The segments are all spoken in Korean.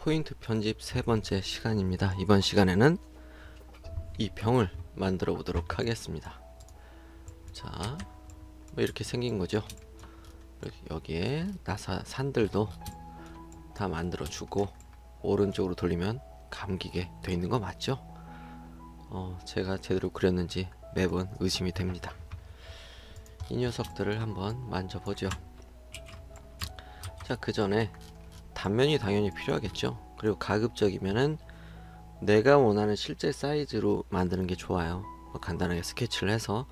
포인트 편집 세 번째 시간입니다. 이번 시간에는 이 병을 만들어 보도록 하겠습니다. 자, 뭐 이렇게 생긴 거죠. 여기에 나사 산들도 다 만들어 주고 오른쪽으로 돌리면 감기게 돼 있는 거 맞죠? 제가 제대로 그렸는지 매번 의심이 됩니다. 이 녀석들을 한번 만져보죠. 자, 그 전에 단면이 당연히 필요하겠죠. 그리고 가급적이면은 내가 원하는 실제 사이즈로 만드는 게 좋아요. 간단하게 스케치를 해서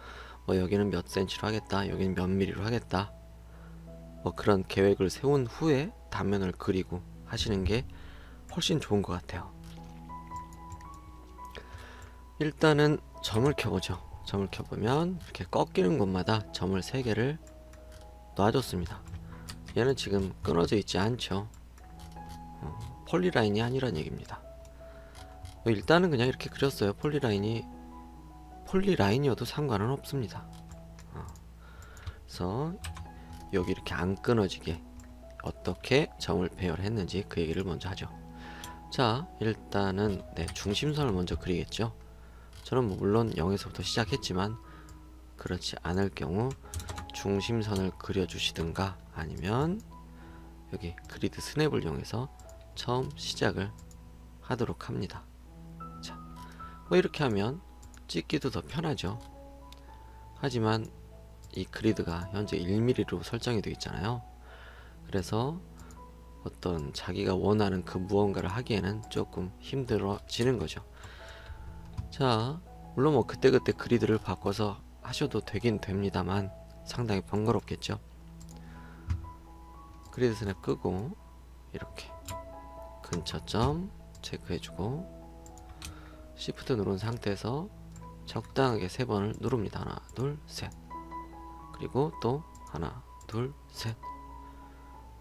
여기는 몇 센치로 하겠다, 여기는 몇 미리로 하겠다, 그런 계획을 세운 후에 단면을 그리고 하시는 게 훨씬 좋은 것 같아요. 일단은 점을 켜보죠. 점을 켜보면 이렇게 꺾이는 곳마다 점을 3개를 놔줬습니다. 얘는 지금 끊어져 있지 않죠. 폴리라인이 아니란 얘기입니다. 일단은 그냥 이렇게 그렸어요. 폴리라인이어도 상관은 없습니다. 그래서 여기 이렇게 안 끊어지게 어떻게 점을 배열했는지 그 얘기를 먼저 하죠. 자, 일단은 중심선을 먼저 그리겠죠. 저는 물론 0에서부터 시작했지만 그렇지 않을 경우 중심선을 그려주시든가 아니면 여기 그리드 스냅을 이용해서 처음 시작을 하도록 합니다. 자, 이렇게 하면 찍기도 더 편하죠. 하지만 이 그리드가 현재 1mm로 설정이 되어 있잖아요. 그래서 어떤 자기가 원하는 그 무언가를 하기에는 조금 힘들어지는 거죠. 자, 물론 그때그때 그리드를 바꿔서 하셔도 되긴 됩니다만 상당히 번거롭겠죠. 그리드 스냅 끄고 이렇게 근처점 체크해주고 Shift 누른 상태에서 적당하게 3번을 누릅니다. 하나, 둘, 셋. 그리고 또 하나, 둘, 셋.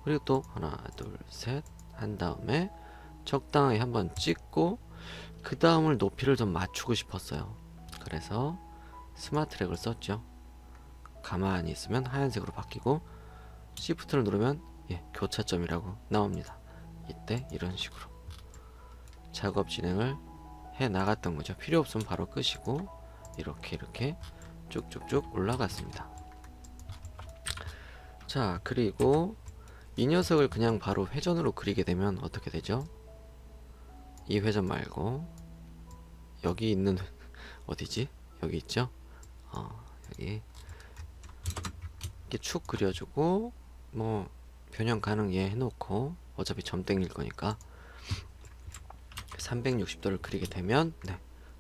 그리고 또 하나, 둘, 셋 한 다음에 적당하게 한번 찍고 그 다음을 높이를 좀 맞추고 싶었어요. 그래서 스마트 트랙을 썼죠. 가만히 있으면 하얀색으로 바뀌고 Shift를 누르면 교차점이라고 나옵니다. 이때 이런 식으로 작업 진행을 해 나갔던 거죠. 필요 없으면 바로 끄시고 이렇게 쭉쭉쭉 올라갔습니다. 자, 그리고 이 녀석을 그냥 바로 회전으로 그리게 되면 어떻게 되죠? 이 회전 말고 여기 있는 어디지? 여기 있죠? 여기 이렇게 축 그려주고 변형 가능 해놓고 어차피 점 땡길 거니까 360도를 그리게 되면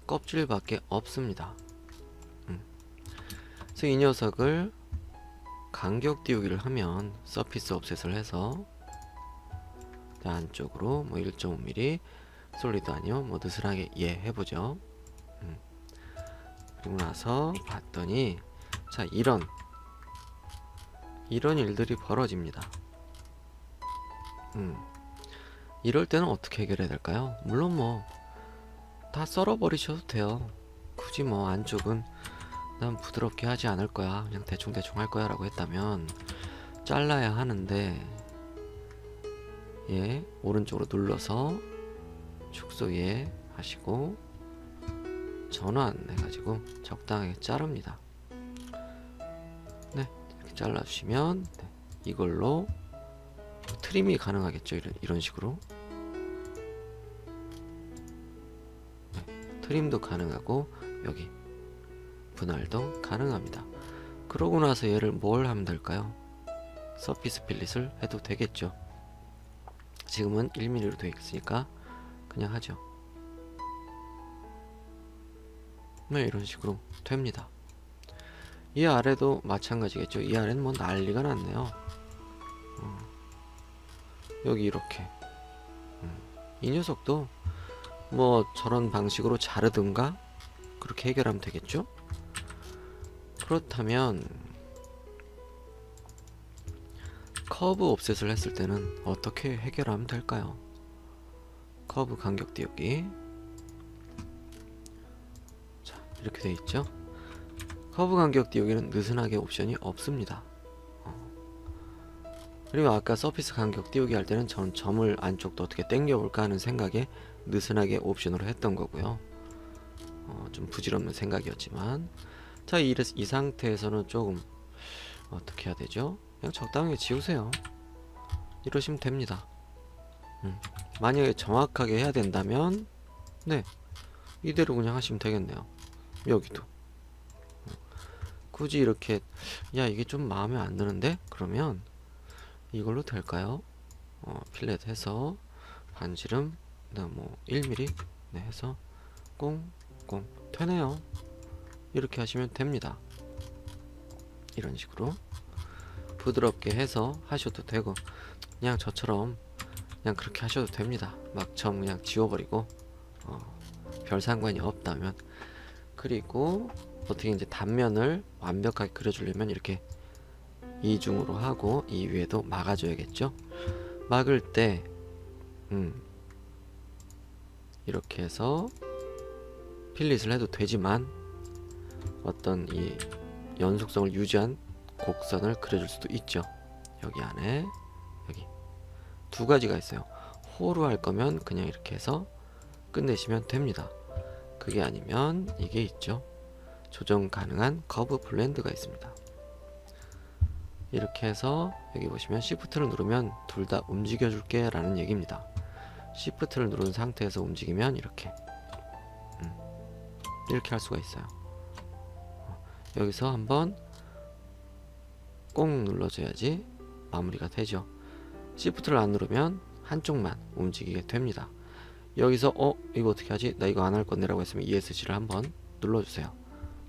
껍질밖에 없습니다. 그래서 이 녀석을 간격 띄우기를 하면 서피스 옵셋을 해서 안쪽으로 1.5mm 솔리드 아니요 느슨하게 해보죠. 그리고 나서 봤더니 자, 이런 일들이 벌어집니다. 이럴 때는 어떻게 해결해야 될까요? 물론 다 썰어 버리셔도 돼요. 굳이 안쪽은 난 부드럽게 하지 않을 거야, 그냥 대충 할 거야 라고 했다면 잘라야 하는데 오른쪽으로 눌러서 축소 하시고 전환 해가지고 적당하게 자릅니다. 이렇게 잘라주시면 이걸로 트림이 가능하겠죠. 이런 식으로 트림도 가능하고 여기 분할도 가능합니다. 그러고 나서 얘를 뭘 하면 될까요? 서피스 필릿을 해도 되겠죠. 지금은 1mm로 되어 있으니까 그냥 하죠. 이런 식으로 됩니다. 이 아래도 마찬가지겠죠. 이 아래는 난리가 났네요. 여기 이렇게 이 녀석도 저런 방식으로 자르든가 그렇게 해결하면 되겠죠. 그렇다면 커브 옵셋을 했을 때는 어떻게 해결하면 될까요? 커브 간격 띄우기. 자, 이렇게 돼 있죠. 커브 간격 띄우기는 느슨하게 옵션이 없습니다. 그리고 아까 서피스 간격 띄우기 할 때는 전 점을 안쪽도 어떻게 당겨볼까 하는 생각에 느슨하게 옵션으로 했던 거고요. 좀 부질없는 생각이었지만, 자, 이 상태에서는 조금 어떻게 해야 되죠? 그냥 적당하게 지우세요. 이러시면 됩니다. 만약에 정확하게 해야 된다면 네, 이대로 그냥 하시면 되겠네요. 여기도 굳이 이렇게, 야, 이게 좀 마음에 안 드는데? 그러면 이걸로 될까요? 필렛 해서 반지름 뭐 1mm 네, 해서 꽁꽁 되네요. 이렇게 하시면 됩니다. 이런 식으로 부드럽게 해서 하셔도 되고, 그냥 저처럼 그냥 그렇게 하셔도 됩니다. 막 점 그냥 지워버리고 별 상관이 없다면. 그리고 어떻게 이제 단면을 완벽하게 그려주려면 이렇게 이중으로 하고 이 위에도 막아줘야겠죠. 막을 때 이렇게 해서 필릿을 해도 되지만, 어떤 이 연속성을 유지한 곡선을 그려줄 수도 있죠. 여기 안에 여기 두 가지가 있어요. 호로 할 거면 그냥 이렇게 해서 끝내시면 됩니다. 그게 아니면 이게 있죠. 조정 가능한 커브 블렌드가 있습니다. 이렇게 해서 여기 보시면 Shift를 누르면 둘 다 움직여 줄게 라는 얘기입니다. Shift를 누른 상태에서 움직이면 이렇게 할 수가 있어요. 여기서 한번 꼭 눌러줘야지 마무리가 되죠. Shift를 안 누르면 한쪽만 움직이게 됩니다. 여기서 이거 어떻게 하지? 나 이거 안 할 건데 라고 했으면 ESC를 한번 눌러주세요.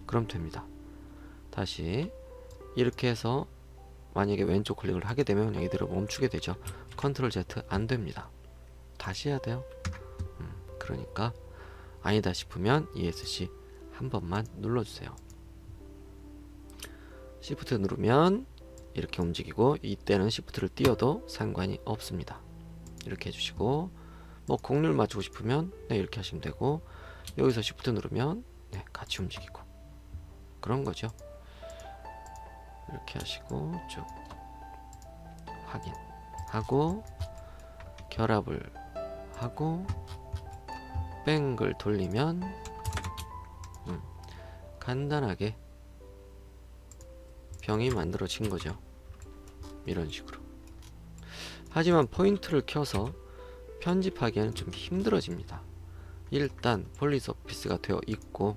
그럼 됩니다. 다시 이렇게 해서 만약에 왼쪽 클릭을 하게 되면 이대로 멈추게 되죠. 컨트롤 Z 안 됩니다. 다시 해야 돼요. 그러니까 아니다 싶으면 ESC 한 번만 눌러주세요. Shift 누르면 이렇게 움직이고, 이때는 Shift를 띄워도 상관이 없습니다. 이렇게 해주시고, 뭐 곡률 맞추고 싶으면 네, 이렇게 하시면 되고, 여기서 Shift 누르면 네, 같이 움직이고 그런 거죠. 이렇게 하시고 쭉 확인하고 결합을 하고 뱅글 돌리면 간단하게 병이 만들어진 거죠. 이런 식으로. 하지만 포인트를 켜서 편집하기에는 좀 힘들어집니다. 일단 폴리서피스가 되어 있고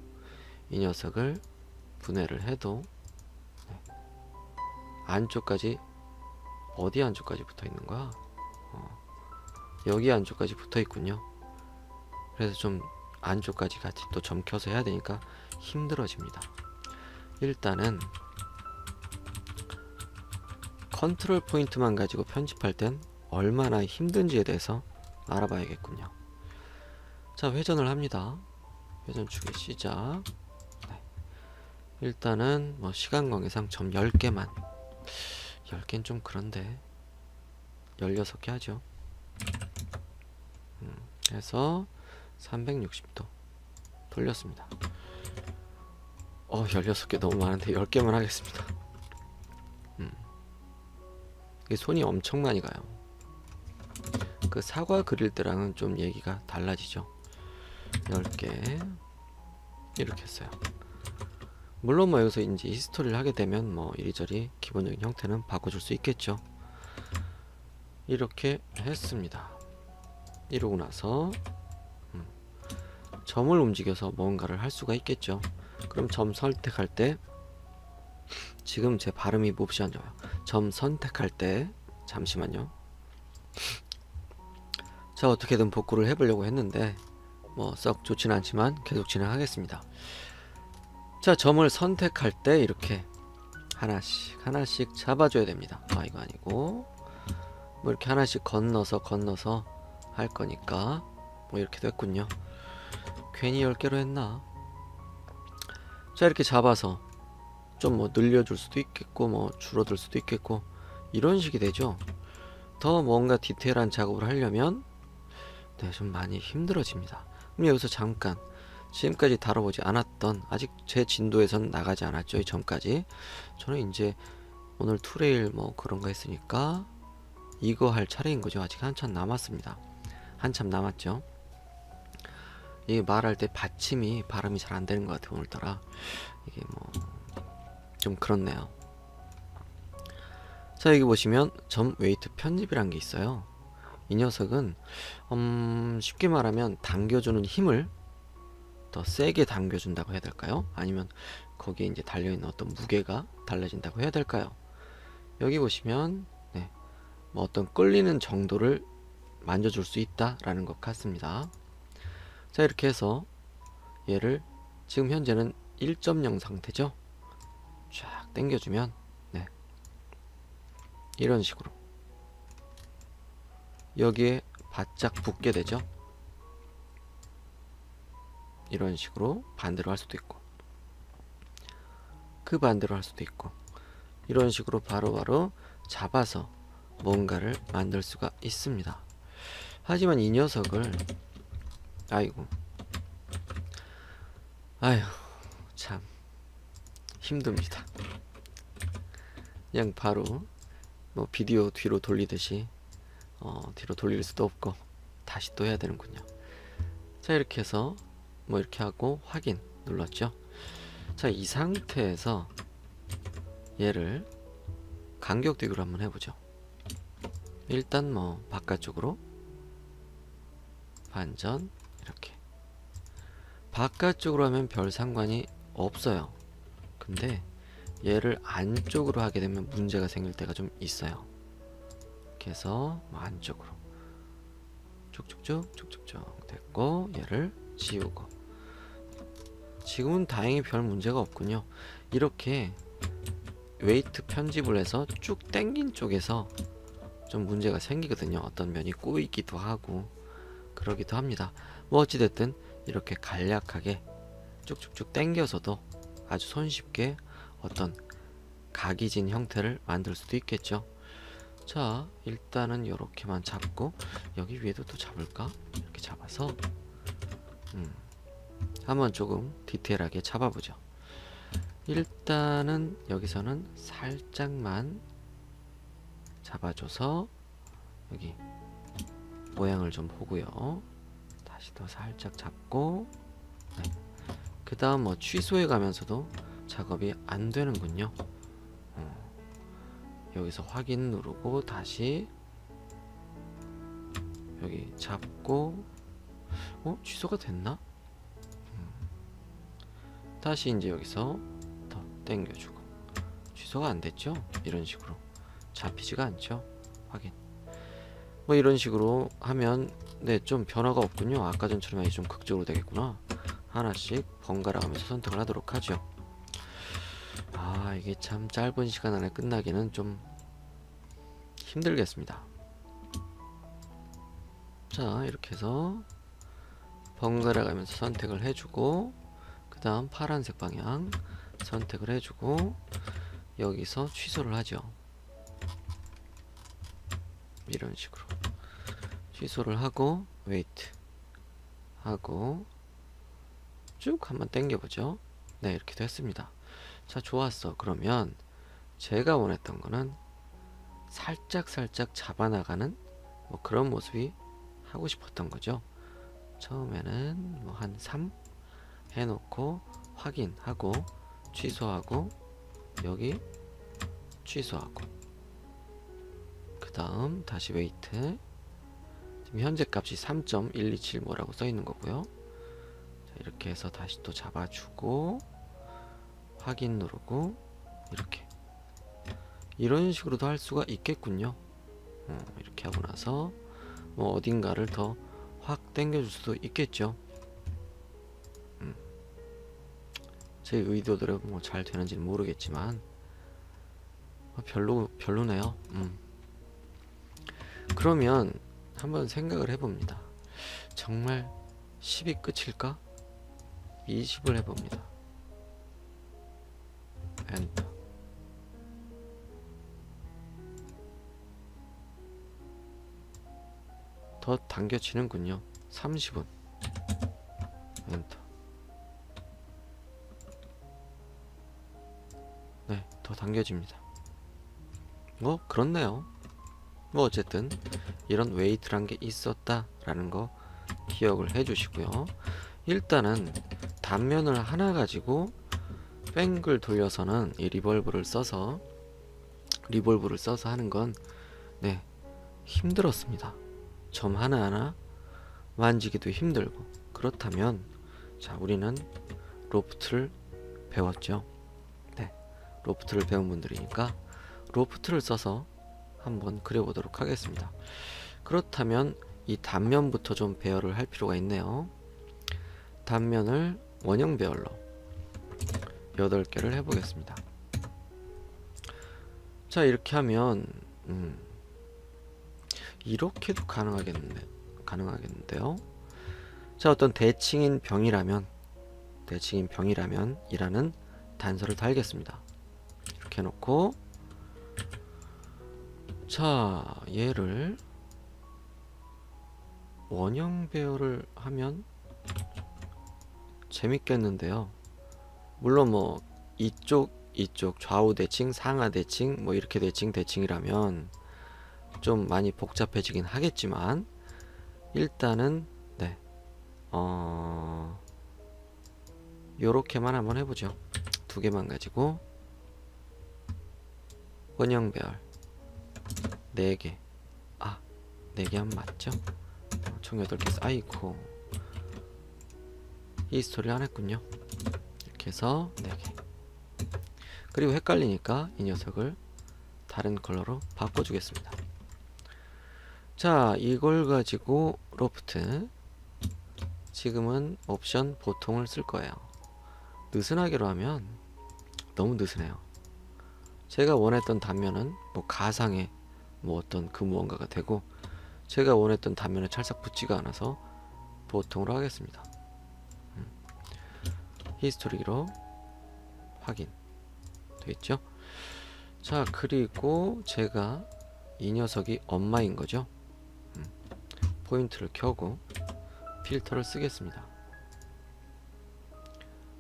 이 녀석을 분해를 해도 안쪽까지, 어디 안쪽까지 붙어 있는 거야? 여기 안쪽까지 붙어 있군요. 그래서 좀 안쪽까지 같이 또 점 켜서 해야 되니까 힘들어집니다. 일단은 컨트롤 포인트만 가지고 편집할 땐 얼마나 힘든지에 대해서 알아봐야겠군요. 자, 회전을 합니다. 회전 주기 시작. 네. 일단은 뭐 시간 관계상 점 10개만, 10개는 좀 그런데 16개 하죠. 해서 360도 돌렸습니다. 16개 너무 많은데 10개만 하겠습니다. 이게 손이 엄청 많이 가요. 그 사과 그릴 때랑은 좀 얘기가 달라지죠. 10개 이렇게 했어요. 물론 뭐 여기서 이제 히스토리를 하게 되면 뭐 이리저리 기본적인 형태는 바꿔줄 수 있겠죠. 이렇게 했습니다. 이러고 나서 점을 움직여서 뭔가를 할 수가 있겠죠. 그럼 점 선택할 때, 지금 제 발음이 몹시 안 좋아요. 점 선택할 때, 잠시만요. 자, 어떻게든 복구를 해보려고 했는데 뭐 썩 좋지는 않지만 계속 진행하겠습니다. 자, 점을 선택할 때 이렇게 하나씩 잡아줘야 됩니다. 이거 아니고 뭐 이렇게 하나씩 건너서 할 거니까 뭐 이렇게 됐군요. 괜히 10개로 했나? 자, 이렇게 잡아서 좀 뭐 늘려줄 수도 있겠고 뭐 줄어들 수도 있겠고 이런 식이 되죠. 더 뭔가 디테일한 작업을 하려면 네, 좀 많이 힘들어집니다. 그럼 여기서 잠깐 지금까지 다뤄보지 않았던, 아직 제 진도에선 나가지 않았죠. 이 점까지 저는 이제 오늘 투레일 뭐 그런 거 했으니까 이거 할 차례인 거죠. 아직 한참 남았습니다. 한참 남았죠. 이게 말할 때 받침이 발음이 잘 안 되는 것 같아요. 오늘따라 이게 뭐 좀 그렇네요. 자, 여기 보시면 점 웨이트 편집이란 게 있어요. 이 녀석은 쉽게 말하면 당겨주는 힘을 더 세게 당겨준다고 해야 될까요? 아니면 거기에 이제 달려있는 어떤 무게가 달라진다고 해야 될까요? 여기 보시면 네, 뭐 어떤 끌리는 정도를 만져줄 수 있다라는 것 같습니다. 자, 이렇게 해서 얘를 지금 현재는 1.0 상태죠. 쫙 당겨주면 네, 이런 식으로 여기에 바짝 붙게 되죠. 이런 식으로 반대로 할 수도 있고 그 반대로 할 수도 있고 이런 식으로 바로바로 잡아서 뭔가를 만들 수가 있습니다. 하지만 이 녀석을 아이고 아휴 참 힘듭니다. 그냥 바로 뭐 비디오 뒤로 돌리듯이 뒤로 돌릴 수도 없고 다시 또 해야 되는군요. 자, 이렇게 해서 뭐 이렇게 하고 확인 눌렀죠. 자, 이 상태에서 얘를 간격대기로 한번 해보죠. 일단 뭐 바깥쪽으로 반전 이렇게 바깥쪽으로 하면 별 상관이 없어요. 근데 얘를 안쪽으로 하게 되면 문제가 생길 때가 좀 있어요. 이렇게 해서 뭐 안쪽으로 쭉쭉쭉 됐고 얘를 지우고 지금은 다행히 별 문제가 없군요. 이렇게 웨이트 편집을 해서 쭉 당긴 쪽에서 좀 문제가 생기거든요. 어떤 면이 꼬이기도 하고 그러기도 합니다. 뭐 어찌됐든 이렇게 간략하게 쭉쭉쭉 당겨서도 아주 손쉽게 어떤 각이 진 형태를 만들 수도 있겠죠. 자, 일단은 이렇게만 잡고 여기 위에도 또 잡을까? 이렇게 잡아서 한번 조금 디테일하게 잡아보죠. 일단은 여기서는 살짝만 잡아줘서 여기 모양을 좀 보고요. 다시 더 살짝 잡고 네. 그 다음 뭐 취소해 가면서도 작업이 안 되는군요. 여기서 확인 누르고 다시 여기 잡고 취소가 됐나? 다시 이제 여기서 더 당겨주고 취소가 안 됐죠? 이런 식으로 잡히지가 않죠? 확인. 뭐 이런 식으로 하면 네, 좀 변화가 없군요. 아까 전처럼 좀 극적으로 되겠구나. 하나씩 번갈아 가면서 선택을 하도록 하죠. 아, 이게 참 짧은 시간 안에 끝나기는 좀 힘들겠습니다. 자, 이렇게 해서 번갈아 가면서 선택을 해주고 그 다음 파란색 방향 선택을 해주고 여기서 취소를 하죠. 이런 식으로 취소를 하고 웨이트 하고 쭉 한번 당겨보죠. 네, 이렇게 됐습니다. 자, 좋았어. 그러면 제가 원했던 거는 살짝 잡아나가는 뭐 그런 모습이 하고 싶었던 거죠. 처음에는 뭐 한 3 해놓고 확인하고 취소하고 여기 취소하고 그 다음 다시 웨이트 지금 현재 값이 3.127 뭐라고 써있는 거고요. 자, 이렇게 해서 다시 또 잡아주고 확인 누르고 이렇게 이런 식으로도 할 수가 있겠군요. 이렇게 하고 나서 뭐 어딘가를 더 확 당겨줄 수도 있겠죠. 제 의도대로 뭐 잘 되는지는 모르겠지만 별로네요. 그러면 한번 생각을 해봅니다. 정말 10이 끝일까? 20을 해봅니다. 엔터. 더 당겨지는군요. 30은 엔터. 네, 더 당겨집니다. 그렇네요. 뭐 어쨌든 이런 웨이트란 게 있었다 라는 거 기억을 해 주시고요. 일단은 단면을 하나 가지고 뺑글 돌려서는 이 리볼브를 써서 하는 건 네, 힘들었습니다. 점 하나하나 만지기도 힘들고. 그렇다면 자, 우리는 로프트를 배웠죠. 네, 로프트를 배운 분들이니까 로프트를 써서 한번 그려보도록 하겠습니다. 그렇다면 이 단면부터 좀 배열을 할 필요가 있네요. 단면을 원형 배열로 8개를 해보겠습니다. 자, 이렇게 하면 이렇게도 가능하겠는데요. 자, 어떤 대칭인 병이라면 이라는 단서를 달겠습니다. 이렇게 해놓고 자, 얘를 원형 배열을 하면 재밌겠는데요. 물론 뭐 이쪽 좌우 대칭, 상하 대칭, 뭐 이렇게 대칭이라면 좀 많이 복잡해지긴 하겠지만 일단은 네, 요렇게만 한번 해보죠. 2개만 가지고 원형 배열 4개. 4개 하면 맞죠? 총 8개. 아이고, 히스토리를 안 했군요. 이렇게 해서 4개. 그리고 헷갈리니까 이 녀석을 다른 컬러로 바꿔주겠습니다. 자, 이걸 가지고 로프트, 지금은 옵션 보통을 쓸 거예요. 느슨하게로 하면 너무 느슨해요. 제가 원했던 단면은 뭐 가상의 뭐 어떤 그 무언가가 되고, 제가 원했던 단면에 찰싹 붙지가 않아서 보통으로 하겠습니다. 히스토리로 확인 되겠죠? 자, 그리고 제가 이 녀석이 엄마인 거죠. 포인트를 켜고 필터를 쓰겠습니다.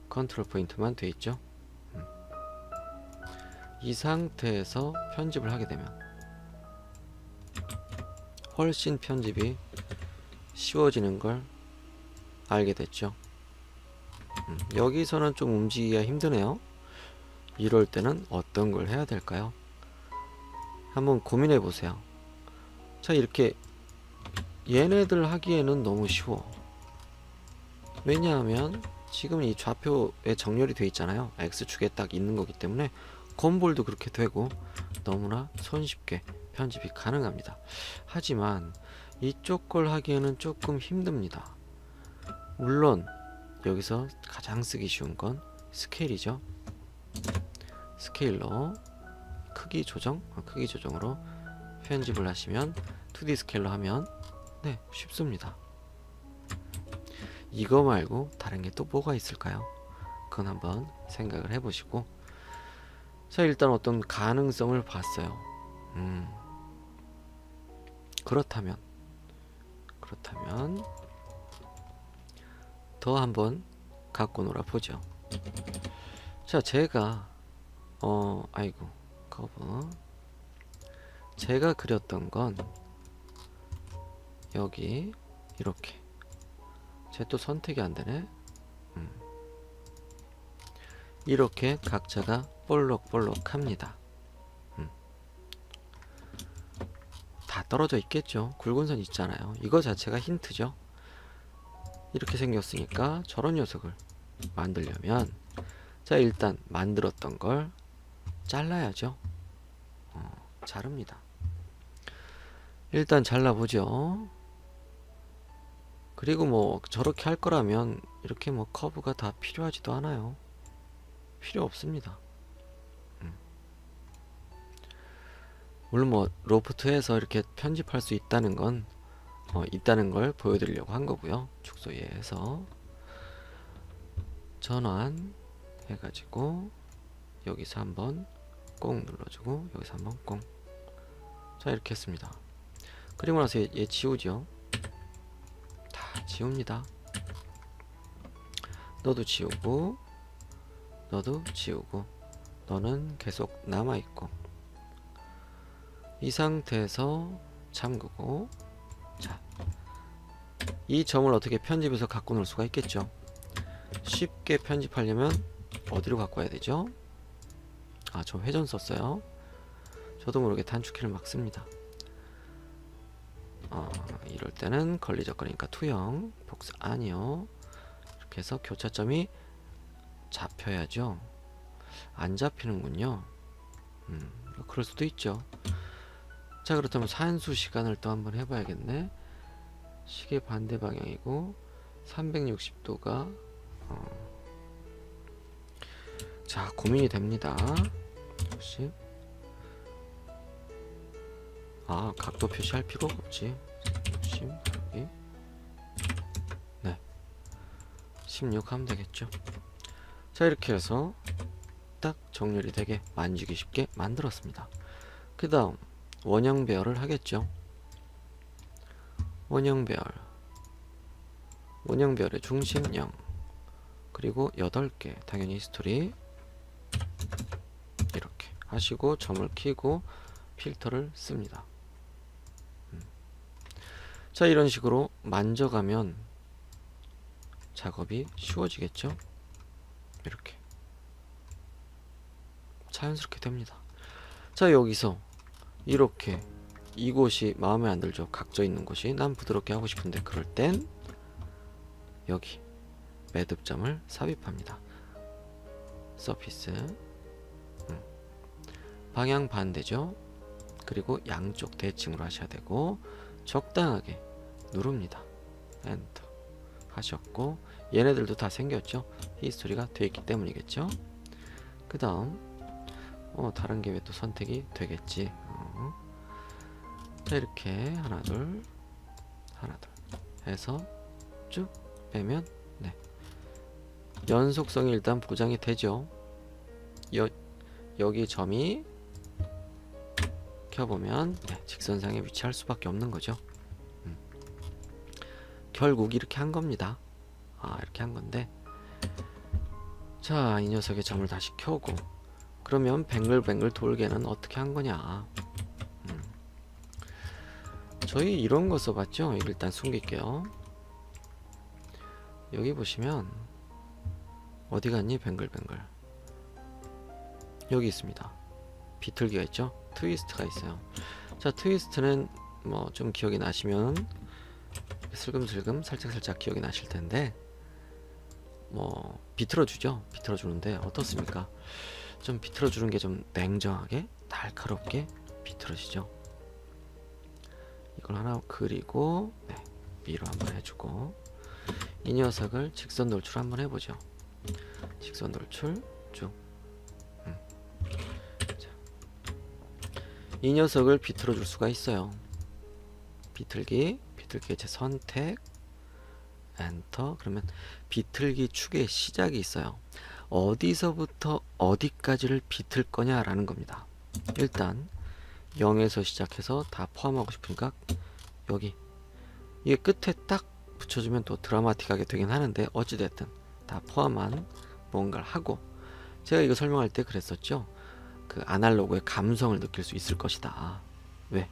컨트롤 포인트만 돼 있죠. 이 상태에서 편집을 하게 되면 훨씬 편집이 쉬워지는 걸 알게 됐죠. 여기서는 좀 움직이기가 힘드네요. 이럴 때는 어떤 걸 해야 될까요? 한번 고민해 보세요. 자, 이렇게 얘네들 하기에는 너무 쉬워. 왜냐하면 지금 이 좌표에 정렬이 되어 있잖아요. X축에 딱 있는 거기 때문에 콤볼도 그렇게 되고 너무나 손쉽게 편집이 가능합니다. 하지만 이쪽 걸 하기에는 조금 힘듭니다. 물론 여기서 가장 쓰기 쉬운 건 스케일이죠. 스케일러 크기 조정으로 편집을 하시면 2D 스케일러 하면 네, 쉽습니다. 이거 말고 다른 게 또 뭐가 있을까요? 그건 한번 생각을 해보시고. 자, 일단 어떤 가능성을 봤어요. 그렇다면 더 한번 갖고 놀아보죠. 자, 제가 아이고, 커브. 제가 그렸던 건 여기 이렇게. 쟤 또 선택이 안 되네. 이렇게 각자가 볼록볼록합니다. 다 떨어져 있겠죠. 굵은 선 있잖아요. 이거 자체가 힌트죠. 이렇게 생겼으니까 저런 녀석을 만들려면 자, 일단 만들었던 걸 잘라야죠. 자릅니다. 일단 잘라보죠. 그리고 뭐 저렇게 할 거라면 이렇게 뭐 커브가 다 필요하지도 않아요. 필요 없습니다. 물론 뭐 로프트에서 이렇게 편집할 수 있다는 건 있다는 걸 보여드리려고 한 거고요. 축소해서 전환 해가지고 여기서 한번 꼭 눌러주고 여기서 한번 꼭. 자, 이렇게 했습니다. 그리고 나서 얘 지우죠. 다 지웁니다. 너도 지우고 너도 지우고 너는 계속 남아있고 이 상태에서 잠그고, 자, 이 점을 어떻게 편집해서 갖고 놀 수가 있겠죠. 쉽게 편집하려면 어디로 갖고 와야 되죠? 아, 저 회전 썼어요. 저도 모르게 단축키를 막 씁니다. 이럴 때는 걸리적거리니까 투영, 복사 아니요. 이렇게 해서 교차점이 잡혀야죠. 안 잡히는군요. 그럴 수도 있죠. 자, 그렇다면 산수 시간을 또 한번 해봐야겠네. 시계 반대 방향이고 360도가 자, 고민이 됩니다. 혹시 각도 표시할 필요가 없지. 60 여기 네 16 하면 되겠죠. 자, 이렇게 해서 딱 정렬이 되게 만지기 쉽게 만들었습니다. 그 다음 원형 배열을 하겠죠. 원형 배열의 중심 0 그리고 8개 당연히 히스토리 이렇게 하시고 점을 키고 필터를 씁니다. 자, 이런 식으로 만져가면 작업이 쉬워지겠죠. 이렇게 자연스럽게 됩니다. 자, 여기서 이렇게 이곳이 마음에 안 들죠. 각져 있는 곳이. 난 부드럽게 하고 싶은데 그럴 땐 여기 매듭점을 삽입합니다. 서피스 방향 반대죠. 그리고 양쪽 대칭으로 하셔야 되고 적당하게 누릅니다. 엔터 하셨고 얘네들도 다 생겼죠. 히스토리가 되어 있기 때문이겠죠. 그 다음 다른 게 왜 또 선택이 되겠지. 자, 이렇게 하나 둘 해서 쭉 빼면 네 연속성이 일단 보장이 되죠. 여기 점이 켜보면 네, 직선상에 위치할 수밖에 없는 거죠. 결국 이렇게 한 겁니다. 이렇게 한 건데, 자, 이 녀석의 점을 다시 켜고 그러면 뱅글뱅글 돌개는 어떻게 한 거냐. 저희 이런 거 써봤죠. 일단 숨길게요. 여기 보시면 어디 갔니? 뱅글뱅글 여기 있습니다. 비틀기가 있죠. 트위스트가 있어요. 자, 트위스트는 뭐 좀 기억이 나시면 슬금슬금 살짝살짝 기억이 나실 텐데 뭐 비틀어주죠. 비틀어주는데 어떻습니까? 좀 비틀어주는 게 좀 냉정하게 날카롭게 비틀어지죠. 이걸 하나 그리고 네, 위로 한번 해주고 이 녀석을 직선 돌출 한번 해보죠. 직선 돌출 쭉. 자, 이 녀석을 비틀어 줄 수가 있어요. 비틀기 제 선택 엔터. 그러면 비틀기 축의 시작이 있어요. 어디서부터 어디까지를 비틀 거냐 라는 겁니다. 일단 0에서 시작해서 다 포함하고 싶으니까 여기 이게 끝에 딱 붙여주면 또 드라마틱하게 되긴 하는데 어찌됐든 다 포함한 뭔가를 하고, 제가 이거 설명할 때 그랬었죠. 그 아날로그의 감성을 느낄 수 있을 것이다. 왜?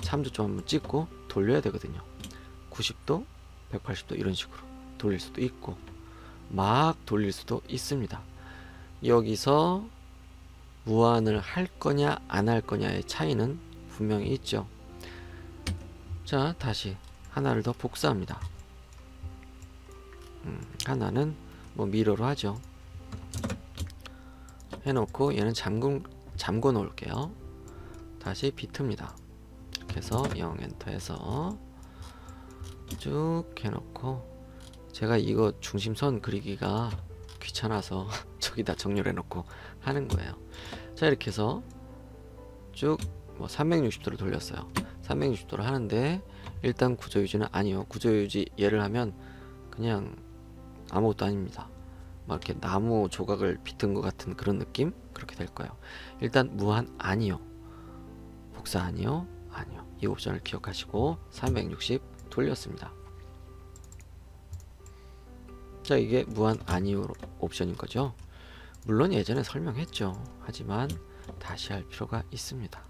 참조점 한번 찍고 돌려야 되거든요. 90도 180도 이런 식으로 돌릴 수도 있고 막 돌릴 수도 있습니다. 여기서 무한을 할 거냐 안 할 거냐의 차이는 분명히 있죠. 자, 다시 하나를 더 복사합니다. 하나는 뭐 미러로 하죠. 해놓고 얘는 잠궈 놓을게요. 다시 비트입니다. 이렇게 해서 0 엔터해서 쭉 해놓고, 제가 이거 중심선 그리기가 귀찮아서 저기다 정렬해 놓고 하는 거예요. 자, 이렇게 해서 쭉 뭐 360도로 돌렸어요. 360도로 하는데 일단 구조유지는 아니요. 구조유지 얘를 하면 그냥 아무것도 아닙니다. 막 이렇게 나무 조각을 비튼 것 같은 그런 느낌? 그렇게 될 거예요. 일단 무한 아니요. 복사 아니요. 아니요. 이 옵션을 기억하시고 360 돌렸습니다. 자, 이게 무한 아니요 옵션인 거죠. 물론 예전에 설명했죠. 하지만 다시 할 필요가 있습니다.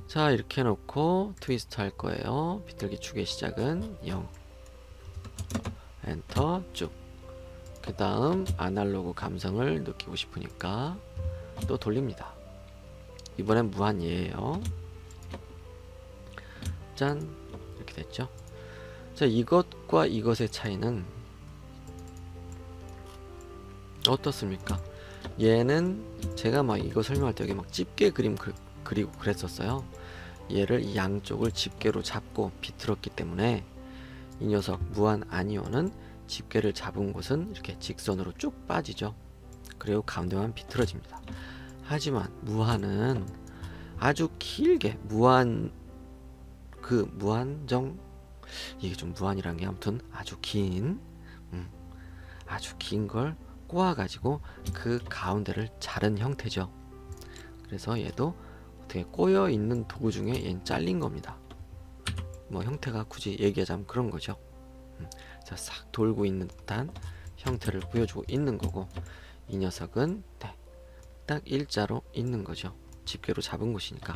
자, 이렇게 해놓고 트위스트 할 거예요. 비틀기 축의 시작은 0. 엔터 쭉. 그 다음 아날로그 감성을 느끼고 싶으니까 또 돌립니다. 이번엔 무한 예예요. 짠, 이렇게 됐죠. 자, 이것과 이것의 차이는 어떻습니까? 얘는 제가 막 이거 설명할 때 여기 막 집게 그림 그리고 그랬었어요. 얘를 이 양쪽을 집게로 잡고 비틀었기 때문에 이 녀석 무한 아니오는 집게를 잡은 곳은 이렇게 직선으로 쭉 빠지죠. 그리고 가운데만 비틀어집니다. 하지만 무한은 아주 길게 무한정, 이게 좀 무한이란 게 아무튼 아주 긴 걸 꼬아 가지고 그 가운데를 자른 형태죠. 그래서 얘도 어떻게 꼬여 있는 도구 중에 얘는 잘린 겁니다. 뭐 형태가 굳이 얘기하자면 그런 거죠. 자, 싹 돌고 있는 듯한 형태를 보여주고 있는 거고, 이 녀석은 딱 일자로 있는 거죠. 집게로 잡은 곳이니까.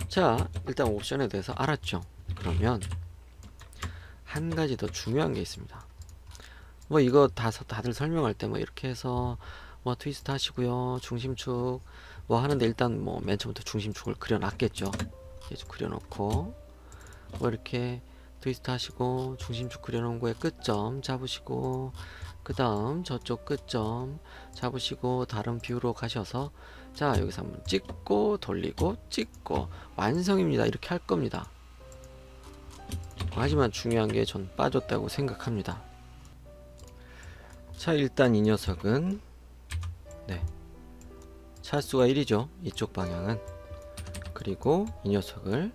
자, 일단 옵션에 대해서 알았죠. 그러면 한 가지 더 중요한 게 있습니다. 뭐 이거 다들 설명할 때 뭐 이렇게 해서 뭐 트위스트 하시고요, 중심축 뭐 하는데, 일단 뭐 맨 처음부터 중심축을 그려놨겠죠. 계속 그려놓고 뭐 이렇게 트위스트 하시고 중심축 그려놓은 거에 끝점 잡으시고, 그 다음 저쪽 끝점 잡으시고 다른 뷰로 가셔서, 자, 여기서 한번 찍고 돌리고 찍고 완성입니다. 이렇게 할 겁니다. 하지만 중요한 게 전 빠졌다고 생각합니다. 자, 일단 이 녀석은 차수가 1이죠. 이쪽 방향은. 그리고 이 녀석을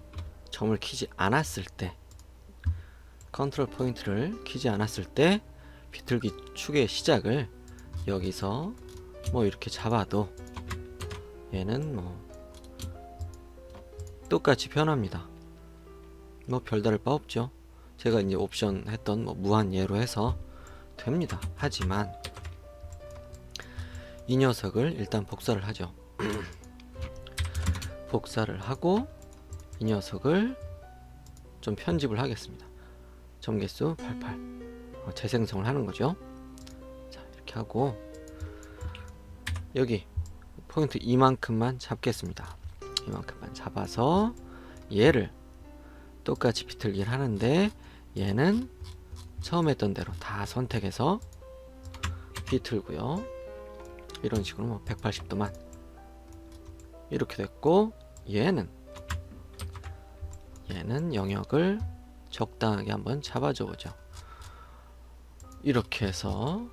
점을 키지 않았을 때, 컨트롤 포인트를 키지 않았을 때 비틀기 축의 시작을 여기서 뭐 이렇게 잡아도 얘는 뭐 똑같이 변합니다. 뭐 별다를 바 없죠. 제가 이제 옵션 했던 뭐 무한 예로 해서 됩니다. 하지만 이 녀석을 일단 복사를 하죠. 복사를 하고 이 녀석을 좀 편집을 하겠습니다. 점개수 88 재생성을 하는 거죠. 자, 이렇게 하고 여기 포인트 이만큼만 잡겠습니다. 이만큼만 잡아서 얘를 똑같이 비틀기를 하는데, 얘는 처음 했던 대로 다 선택해서 비틀고요. 이런 식으로 뭐 180도만 이렇게 됐고, 얘는 영역을 적당하게 한번 잡아줘 보죠. 이렇게 해서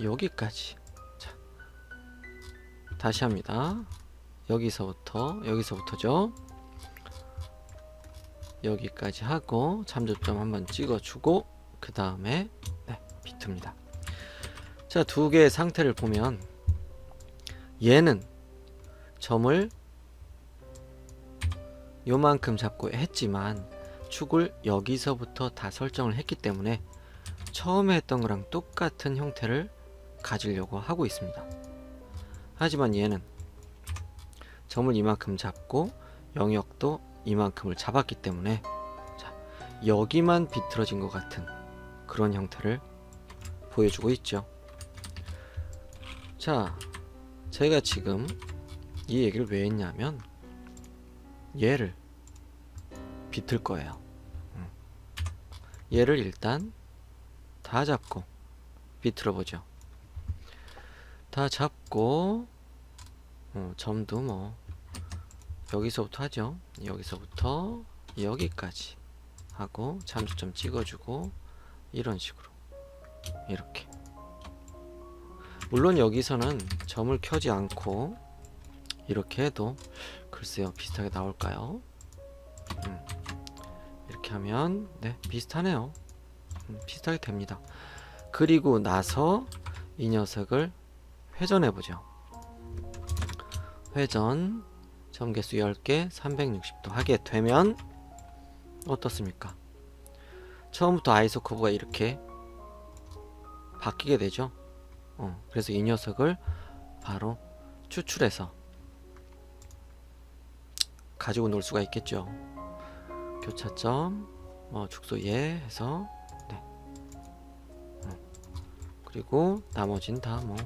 여기까지. 자, 다시 합니다. 여기서부터죠. 여기까지 하고 참조점 한번 찍어주고 그 다음에 비트입니다. 자, 두 개의 상태를 보면 얘는 점을 요만큼 잡고 했지만 축을 여기서부터 다 설정을 했기 때문에 처음에 했던 거랑 똑같은 형태를 가지려고 하고 있습니다. 하지만 얘는 점을 이만큼 잡고 영역도 이만큼을 잡았기 때문에, 자, 여기만 비틀어진 것 같은 그런 형태를 보여주고 있죠. 자, 제가 지금 이 얘기를 왜 했냐면 얘를 비틀 거예요. 얘를 일단 다 잡고 비틀어 보죠. 다 잡고 점도 뭐 여기서부터 하죠. 여기서부터 여기까지 하고 참조점 찍어주고 이런 식으로 이렇게. 물론 여기서는 점을 켜지 않고 이렇게 해도 글쎄요 비슷하게 나올까요? 이렇게 하면 비슷하네요. 비슷하게 됩니다. 그리고 나서 이 녀석을 회전해 보죠. 회전 점개수 10개 360도 하게 되면 어떻습니까? 처음부터 아이소 커브가 이렇게 바뀌게 되죠. 그래서 이 녀석을 바로 추출해서 가지고 놀 수가 있겠죠. 교차점 뭐 축소 예 해서 네. 그리고 나머지는 다 뭐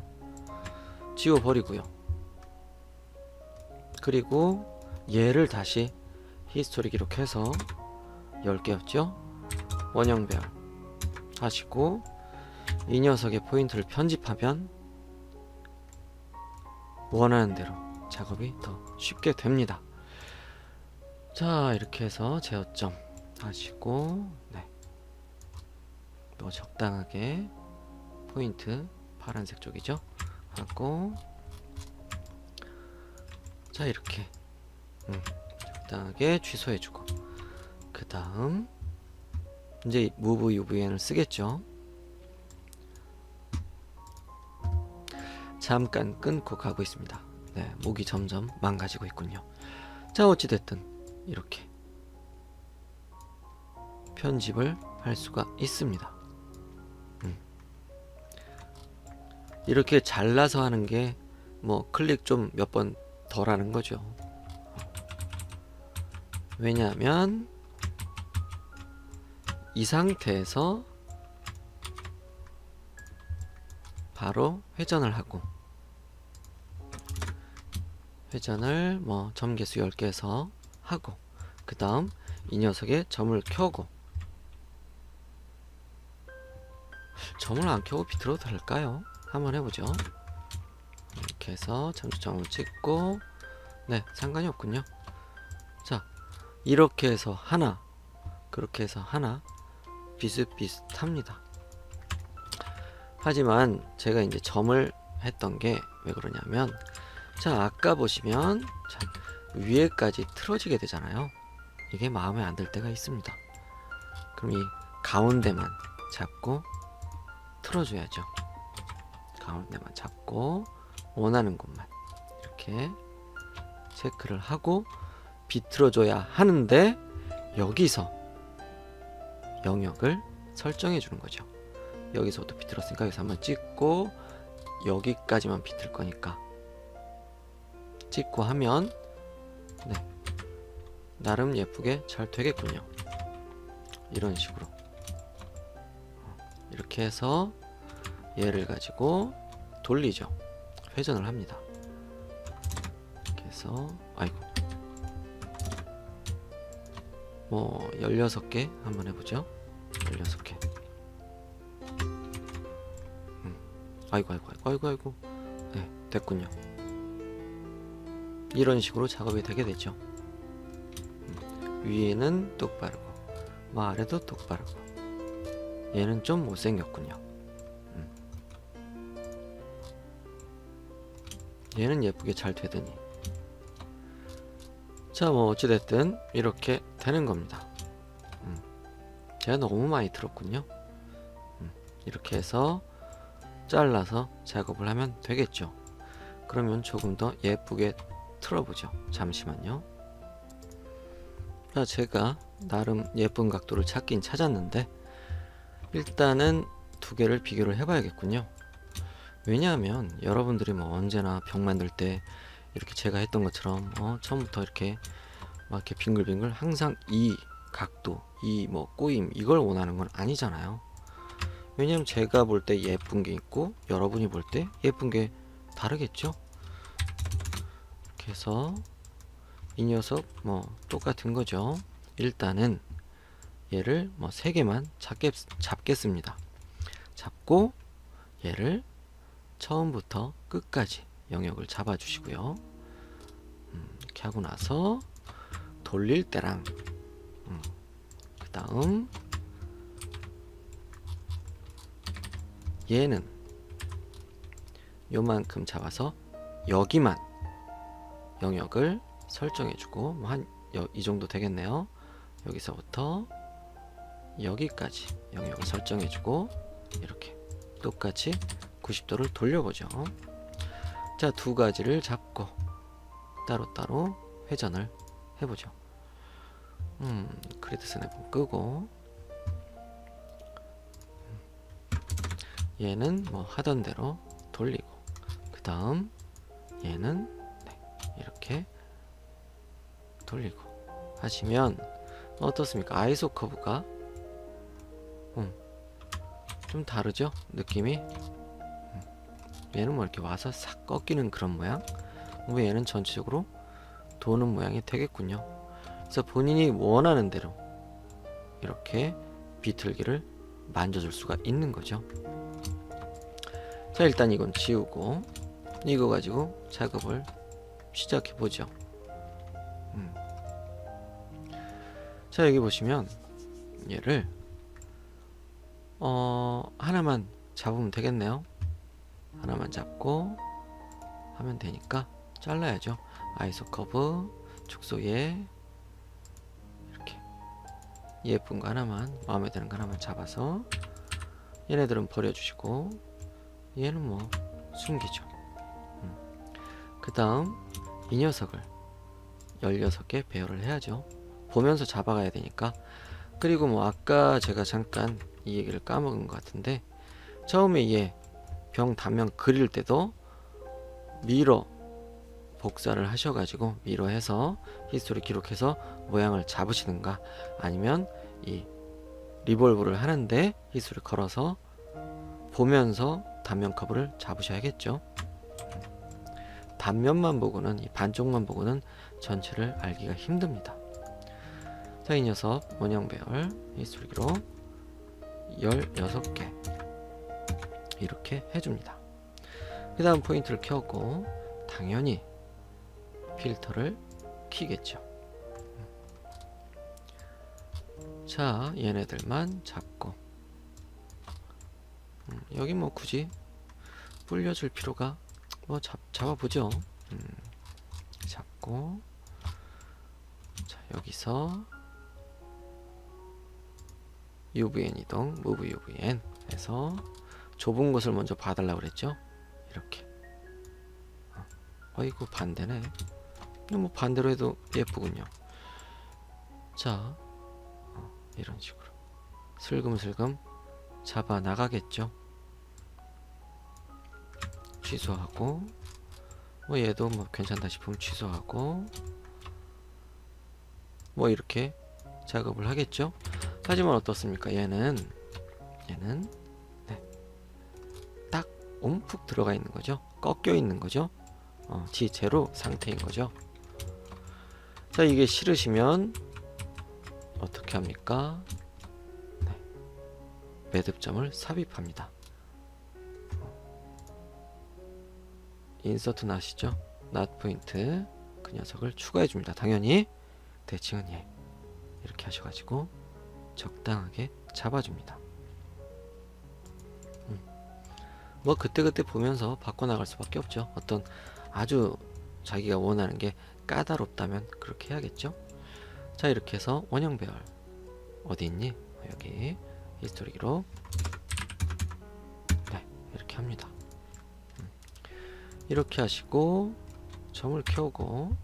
지워버리고요. 그리고 얘를 다시 히스토리 기록해서 10개였죠. 원형 배열 하시고 이 녀석의 포인트를 편집하면 원하는 대로 작업이 더 쉽게 됩니다. 자, 이렇게 해서 제어점 하시고 네. 또 적당하게 포인트 파란색 쪽이죠. 하고 자, 이렇게 적당하게 취소해주고 그 다음 이제 move UVN을 쓰겠죠. 잠깐 끊고 가고 있습니다. 네, 목이 점점 망가지고 있군요. 자, 어찌됐든 이렇게 편집을 할 수가 있습니다. 이렇게 잘라서 하는 게 뭐 클릭 좀 몇 번 덜 하는 거죠. 왜냐하면 이 상태에서 바로 회전을 하고 회전을 뭐 점 개수 10개에서 하고 그 다음 이 녀석의 점을 켜고 점을 안 켜고 비틀어도 될까요? 한번 해보죠. 이렇게 해서 점수점을 찍고 네, 상관이 없군요. 자, 이렇게 해서 하나 그렇게 해서 하나 비슷비슷합니다. 하지만 제가 이제 점을 했던 게 왜 그러냐면 자, 아까 보시면 자, 위에까지 틀어지게 되잖아요. 이게 마음에 안 들 때가 있습니다. 그럼 이 가운데만 잡고 틀어줘야죠. 가운데만 잡고 원하는 곳만 이렇게 체크를 하고 비틀어줘야 하는데 여기서 영역을 설정해 주는 거죠. 여기서부터 비틀었으니까 여기서 한번 찍고 여기까지만 비틀 거니까 찍고 하면 네, 나름 예쁘게 잘 되겠군요. 이런 식으로 이렇게 해서 얘를 가지고 돌리죠. 회전을 합니다. 이렇게 해서 아이고 뭐 16개 한번 해보죠. 16개 아이고 네, 됐군요. 이런 식으로 작업이 되게 되죠. 위에는 똑바르고 뭐 아래도 똑바르고 얘는 좀 못생겼군요. 얘는 예쁘게 잘 되더니 자, 뭐 어찌됐든 이렇게 되는 겁니다. 제가 너무 많이 들었군요. 이렇게 해서 잘라서 작업을 하면 되겠죠. 그러면 조금 더 예쁘게 틀어보죠. 잠시만요. 자, 제가 나름 예쁜 각도를 찾긴 찾았는데 일단은 두 개를 비교를 해봐야겠군요. 왜냐하면 여러분들이 뭐 언제나 벽 만들 때 이렇게 제가 했던 것처럼 처음부터 이렇게 막 이렇게 빙글빙글 항상 이 각도, 이 뭐 꼬임 이걸 원하는 건 아니잖아요. 왜냐면 제가 볼 때 예쁜 게 있고 여러분이 볼 때 예쁜 게 다르겠죠. 이렇게 해서 이 녀석 뭐 똑같은 거죠. 일단은 얘를 뭐 3개만 잡겠습니다. 잡고 얘를 처음부터 끝까지 영역을 잡아 주시고요. 이렇게 하고 나서 돌릴 때랑 그 다음 얘는 요만큼 잡아서 여기만 영역을 설정해 주고 뭐 한 이 정도 되겠네요. 여기서부터 여기까지 영역을 설정해 주고 이렇게 똑같이 90도를 돌려보죠. 자, 두 가지를 잡고 따로따로 회전을 해보죠. 그리드 스냅은 끄고 얘는 뭐 하던 대로 돌리고 그 다음 얘는 네, 이렇게 돌리고 하시면 어떻습니까? 아이소 커브가 좀 다르죠? 느낌이. 얘는 뭐 이렇게 와서 싹 꺾이는 그런 모양. 얘는 전체적으로 도는 모양이 되겠군요. 그래서 본인이 원하는 대로 이렇게 비틀기를 만져줄 수가 있는 거죠. 자, 일단 이건 지우고 이거 가지고 작업을 시작해 보죠. 자, 여기 보시면 얘를 하나만 잡으면 되겠네요. 하나만 잡고 하면 되니까 잘라야죠. 아이소 커브 축소에 이렇게 예쁜 거 하나만, 마음에 드는 거 하나만 잡아서 얘네들은 버려주시고 얘는 뭐 숨기죠. 그 다음 이 녀석을 16개 배열을 해야죠. 보면서 잡아가야 되니까. 그리고 뭐 아까 제가 잠깐 이 얘기를 까먹은 것 같은데, 처음에 얘 병 단면 그릴 때도 미러 복사를 하셔가지고 미러해서 히스토리 기록해서 모양을 잡으시든가, 아니면 이 리볼브를 하는데 히스토리 걸어서 보면서 단면 커브를 잡으셔야겠죠. 단면만 보고는, 이 반쪽만 보고는 전체를 알기가 힘듭니다. 자, 이 녀석 원형 배열 히스토리 기록 16개 이렇게 해줍니다. 그 다음 포인트를 켜고 당연히 필터를 키겠죠. 자, 얘네들만 잡고 여기 뭐 굳이 불려줄 필요가 뭐 잡아보죠. 잡고, 자, 여기서 UVN 이동, Move UVN 해서 좁은 곳을 먼저 봐달라고 그랬죠. 이렇게. 이거 반대네. 뭐 반대로 해도 예쁘군요. 자, 이런 식으로 슬금슬금 잡아 나가겠죠. 취소하고, 뭐 얘도 뭐 괜찮다 싶으면 취소하고, 뭐 이렇게 작업을 하겠죠. 하지만 어떻습니까? 얘는 네, 딱 움푹 들어가 있는 거죠. 꺾여 있는 거죠. 지 제로 상태인 거죠. 자, 이게 싫으시면 어떻게 합니까? 네, 매듭점을 삽입합니다. 인서트 나시죠? 낫 포인트, 그 녀석을 추가해 줍니다. 당연히 대칭은 얘 이렇게 하셔가지고 적당하게 잡아줍니다. 뭐 그때그때 보면서 바꿔나갈 수밖에 없죠. 어떤 아주 자기가 원하는 게 까다롭다면 그렇게 해야겠죠. 자, 이렇게 해서 원형 배열 어디 있니? 여기 히스토리 기록. 네, 이렇게 합니다. 이렇게 하시고 점을 켜고,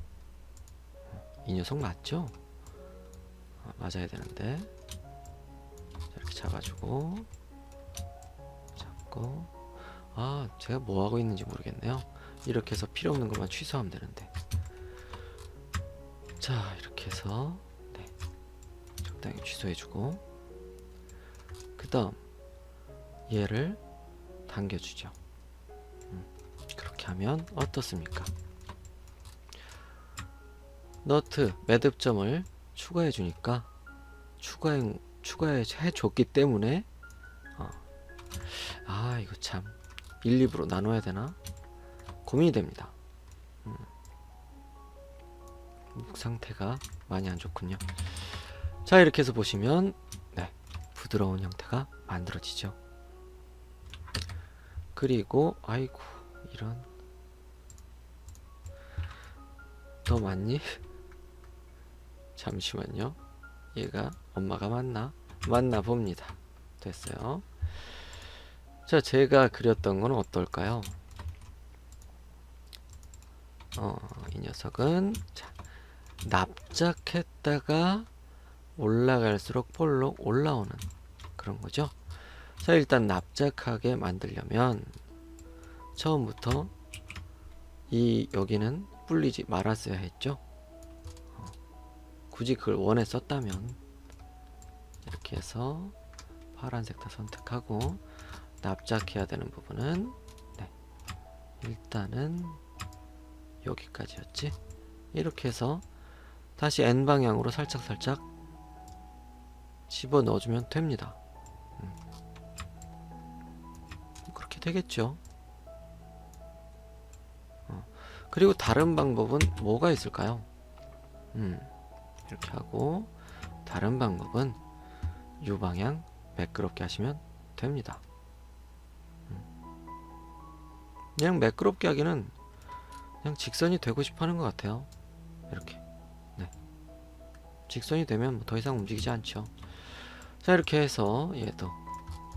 이 녀석 맞죠? 맞아야 되는데, 이렇게 잡아주고 잡고, 제가 뭐 하고 있는지 모르겠네요. 이렇게 해서 필요 없는 것만 취소하면 되는데. 자, 이렇게 해서 네, 적당히 취소해주고, 그 다음 얘를 당겨주죠. 그렇게 하면 어떻습니까? 너트 매듭점을 추가해 주니까 추가해 줬기 때문에 이거 참 1, 2부로 나눠야 되나 고민이 됩니다. 상태가 많이 안 좋군요. 자, 이렇게 해서 보시면 네, 부드러운 형태가 만들어지죠. 그리고 아이고, 이런, 너 맞니? 잠시만요. 얘가 엄마가 맞나 봅니다. 됐어요. 자, 제가 그렸던 건 어떨까요? 이 녀석은 자, 납작했다가 올라갈수록 볼록 올라오는 그런 거죠. 자, 일단 납작하게 만들려면 처음부터 여기는 불리지 말았어야 했죠. 굳이 그걸 원했었다면 이렇게 해서 파란색 다 선택하고, 납작해야 되는 부분은 네, 일단은 여기까지였지. 이렇게 해서 다시 N방향으로 살짝살짝 집어 넣어주면 됩니다. 그렇게 되겠죠. 그리고 다른 방법은 뭐가 있을까요? 이렇게 하고, 다른 방법은 U방향 매끄럽게 하시면 됩니다. 그냥 매끄럽게 하기는 그냥 직선이 되고 싶어 하는 것 같아요. 이렇게. 네. 직선이 되면 뭐 더 이상 움직이지 않죠. 자, 이렇게 해서 얘도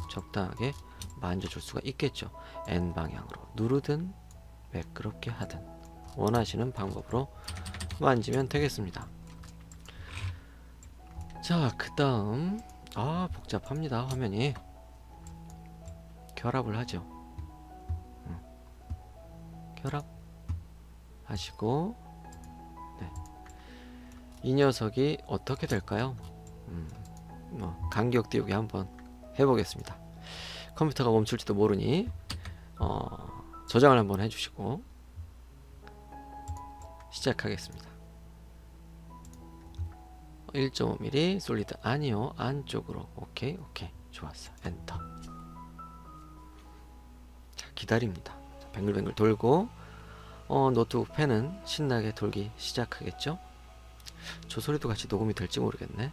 적당하게 만져줄 수가 있겠죠. N방향으로 누르든 매끄럽게 하든 원하시는 방법으로 만지면 되겠습니다. 자, 그 다음 복잡합니다. 화면이. 결합을 하죠. 결합 하시고, 네. 이 녀석이 어떻게 될까요? 간격 띄우기 한번 해보겠습니다. 컴퓨터가 멈출지도 모르니 저장을 한번 해주시고 시작하겠습니다. 1.5mm 솔리드 아니요, 안쪽으로. 오케이, 좋았어. 엔터. 자, 기다립니다. 자, 뱅글뱅글 돌고 노트북 펜은 신나게 돌기 시작하겠죠. 저 소리도 같이 녹음이 될지 모르겠네.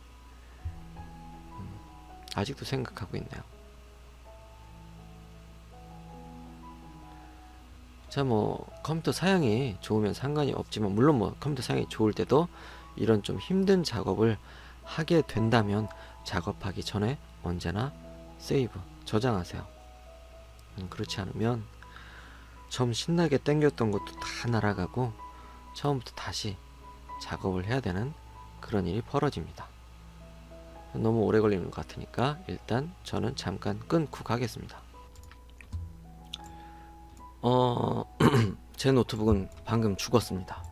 아직도 생각하고 있네요. 자, 뭐 컴퓨터 사양이 좋으면 상관이 없지만, 물론 뭐 컴퓨터 사양이 좋을 때도 이런 좀 힘든 작업을 하게 된다면 작업하기 전에 언제나 세이브, 저장하세요. 그렇지 않으면 처음 신나게 땡겼던 것도 다 날아가고 처음부터 다시 작업을 해야 되는 그런 일이 벌어집니다. 너무 오래 걸리는 것 같으니까 일단 저는 잠깐 끊고 가겠습니다. 제 노트북은 방금 죽었습니다.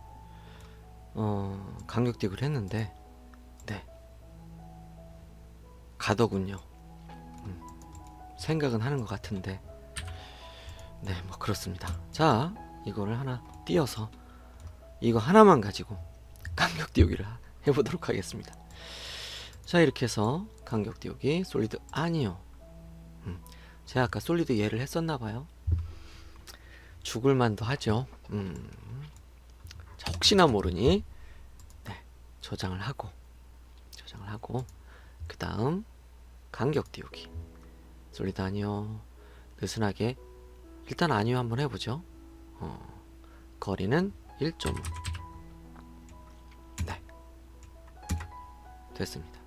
간격딕을 했는데 네, 가더군요. 생각은 하는 것 같은데 네, 뭐 그렇습니다. 자, 이거를 하나 띄어서 이거 하나만 가지고 간격 띄우기를 해보도록 하겠습니다. 자, 이렇게 해서 간격 띄우기 솔리드 아니요. 제가 아까 솔리드 예를 했었나봐요. 죽을만도 하죠. 자, 혹시나 모르니 네, 저장을 하고 그 다음 간격 띄우기 솔리드 아니요. 느슨하게 일단 아니요 한번 해보죠. 거리는 1.5. 네, 됐습니다.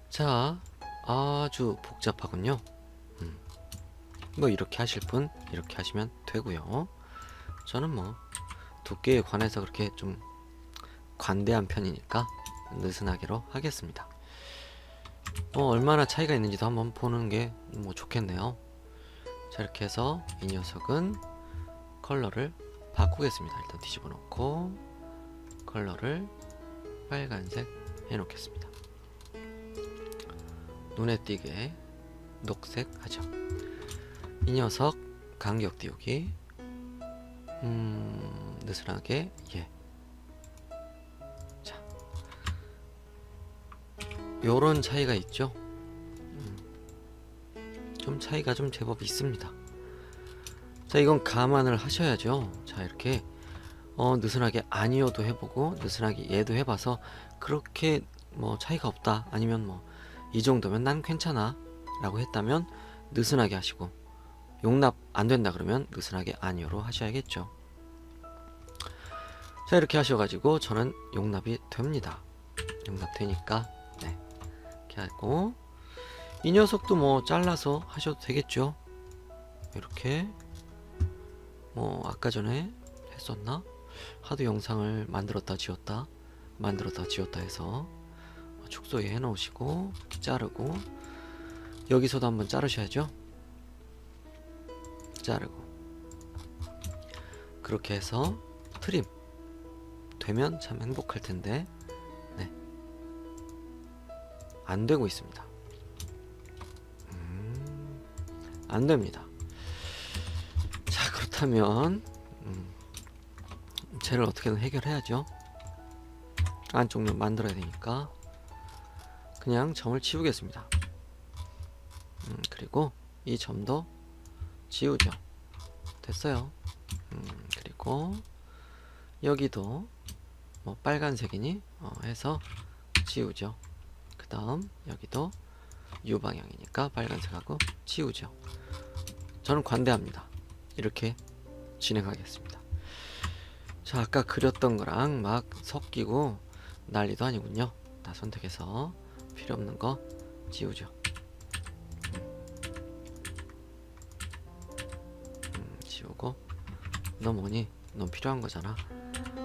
자, 아주 복잡하군요. 뭐 이렇게 하실 분 이렇게 하시면 되고요. 저는 뭐 두께에 관해서 그렇게 좀 관대한 편이니까 느슨하게로 하겠습니다. 얼마나 차이가 있는지도 한번 보는 게 뭐 좋겠네요. 자, 이렇게 해서 이 녀석은 컬러를 바꾸겠습니다. 일단 뒤집어 놓고 컬러를 빨간색 해 놓겠습니다. 눈에 띄게 녹색 하죠. 이 녀석 간격 띄우기 느슨하게 예. 자, 요런 차이가 있죠. 좀 차이가 좀 제법 있습니다. 자, 이건 감안을 하셔야죠. 자, 이렇게 느슨하게 아니어도 해보고 느슨하게 얘도 해봐서 그렇게 뭐 차이가 없다, 아니면 뭐 이 정도면 난 괜찮아 라고 했다면 느슨하게 하시고, 용납 안 된다 그러면 느슨하게 아니어로 하셔야겠죠. 자, 이렇게 하셔가지고 저는 용납이 됩니다. 용납되니까 네, 이렇게 하고 이 녀석도 뭐 잘라서 하셔도 되겠죠. 이렇게 뭐 아까 전에 했었나? 하도 영상을 만들었다 지웠다 해서 축소에 해 놓으시고 이렇게 자르고, 여기서도 한번 자르셔야죠. 자르고 그렇게 해서 트림 되면 참 행복할 텐데 안 되고 있습니다. 안 됩니다. 자, 그렇다면 쟤를 어떻게든 해결해야죠. 안쪽 면 만들어야 되니까 그냥 점을 지우겠습니다. 그리고 이 점도 지우죠. 됐어요. 그리고 여기도 뭐 빨간색이니 해서 지우죠. 그 다음 여기도 U 방향이니까 빨간색하고 지우죠. 저는 관대합니다. 이렇게 진행하겠습니다. 자, 아까 그렸던 거랑 막 섞이고 난리도 아니군요. 다 선택해서 필요 없는 거 지우죠. 지우고 너 뭐니? 넌 필요한 거잖아.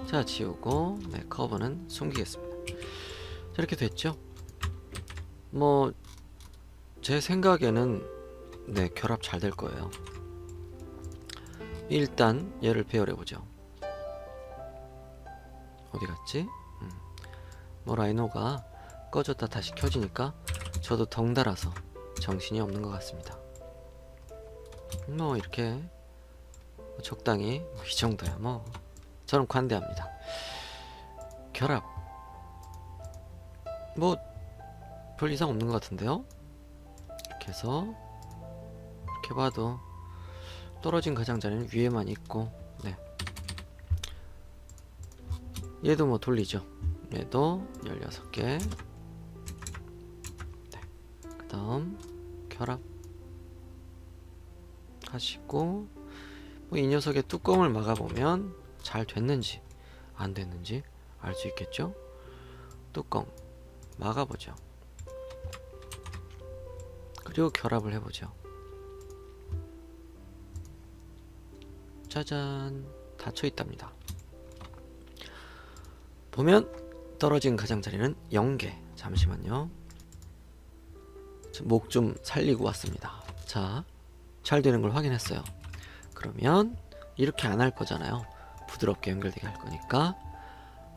자, 지우고 네, 커브는 숨기겠습니다. 자, 이렇게 됐죠? 뭐 제 생각에는 네, 결합 잘 될 거예요. 일단 얘를 배열해 보죠. 어디 갔지? 뭐 라이노가 꺼졌다 다시 켜지니까 저도 덩달아서 정신이 없는 것 같습니다. 뭐 이렇게 적당히 이 정도야 뭐 저는 관대합니다. 결합 뭐 별 이상 없는 것 같은데요. 이렇게 해서 이렇게 봐도 떨어진 가장자리는 위에만 있고 네. 얘도 뭐 돌리죠. 얘도 16개. 네. 그 다음 결합 하시고 뭐 이 녀석의 뚜껑을 막아보면 잘 됐는지 안 됐는지 알 수 있겠죠. 뚜껑 막아보죠. 그리고 결합을 해보죠. 짜잔, 닫혀 있답니다. 보면 떨어진 가장자리는 0개. 잠시만요. 목 좀 살리고 왔습니다. 자, 잘 되는 걸 확인했어요. 그러면 이렇게 안 할 거잖아요. 부드럽게 연결되게 할 거니까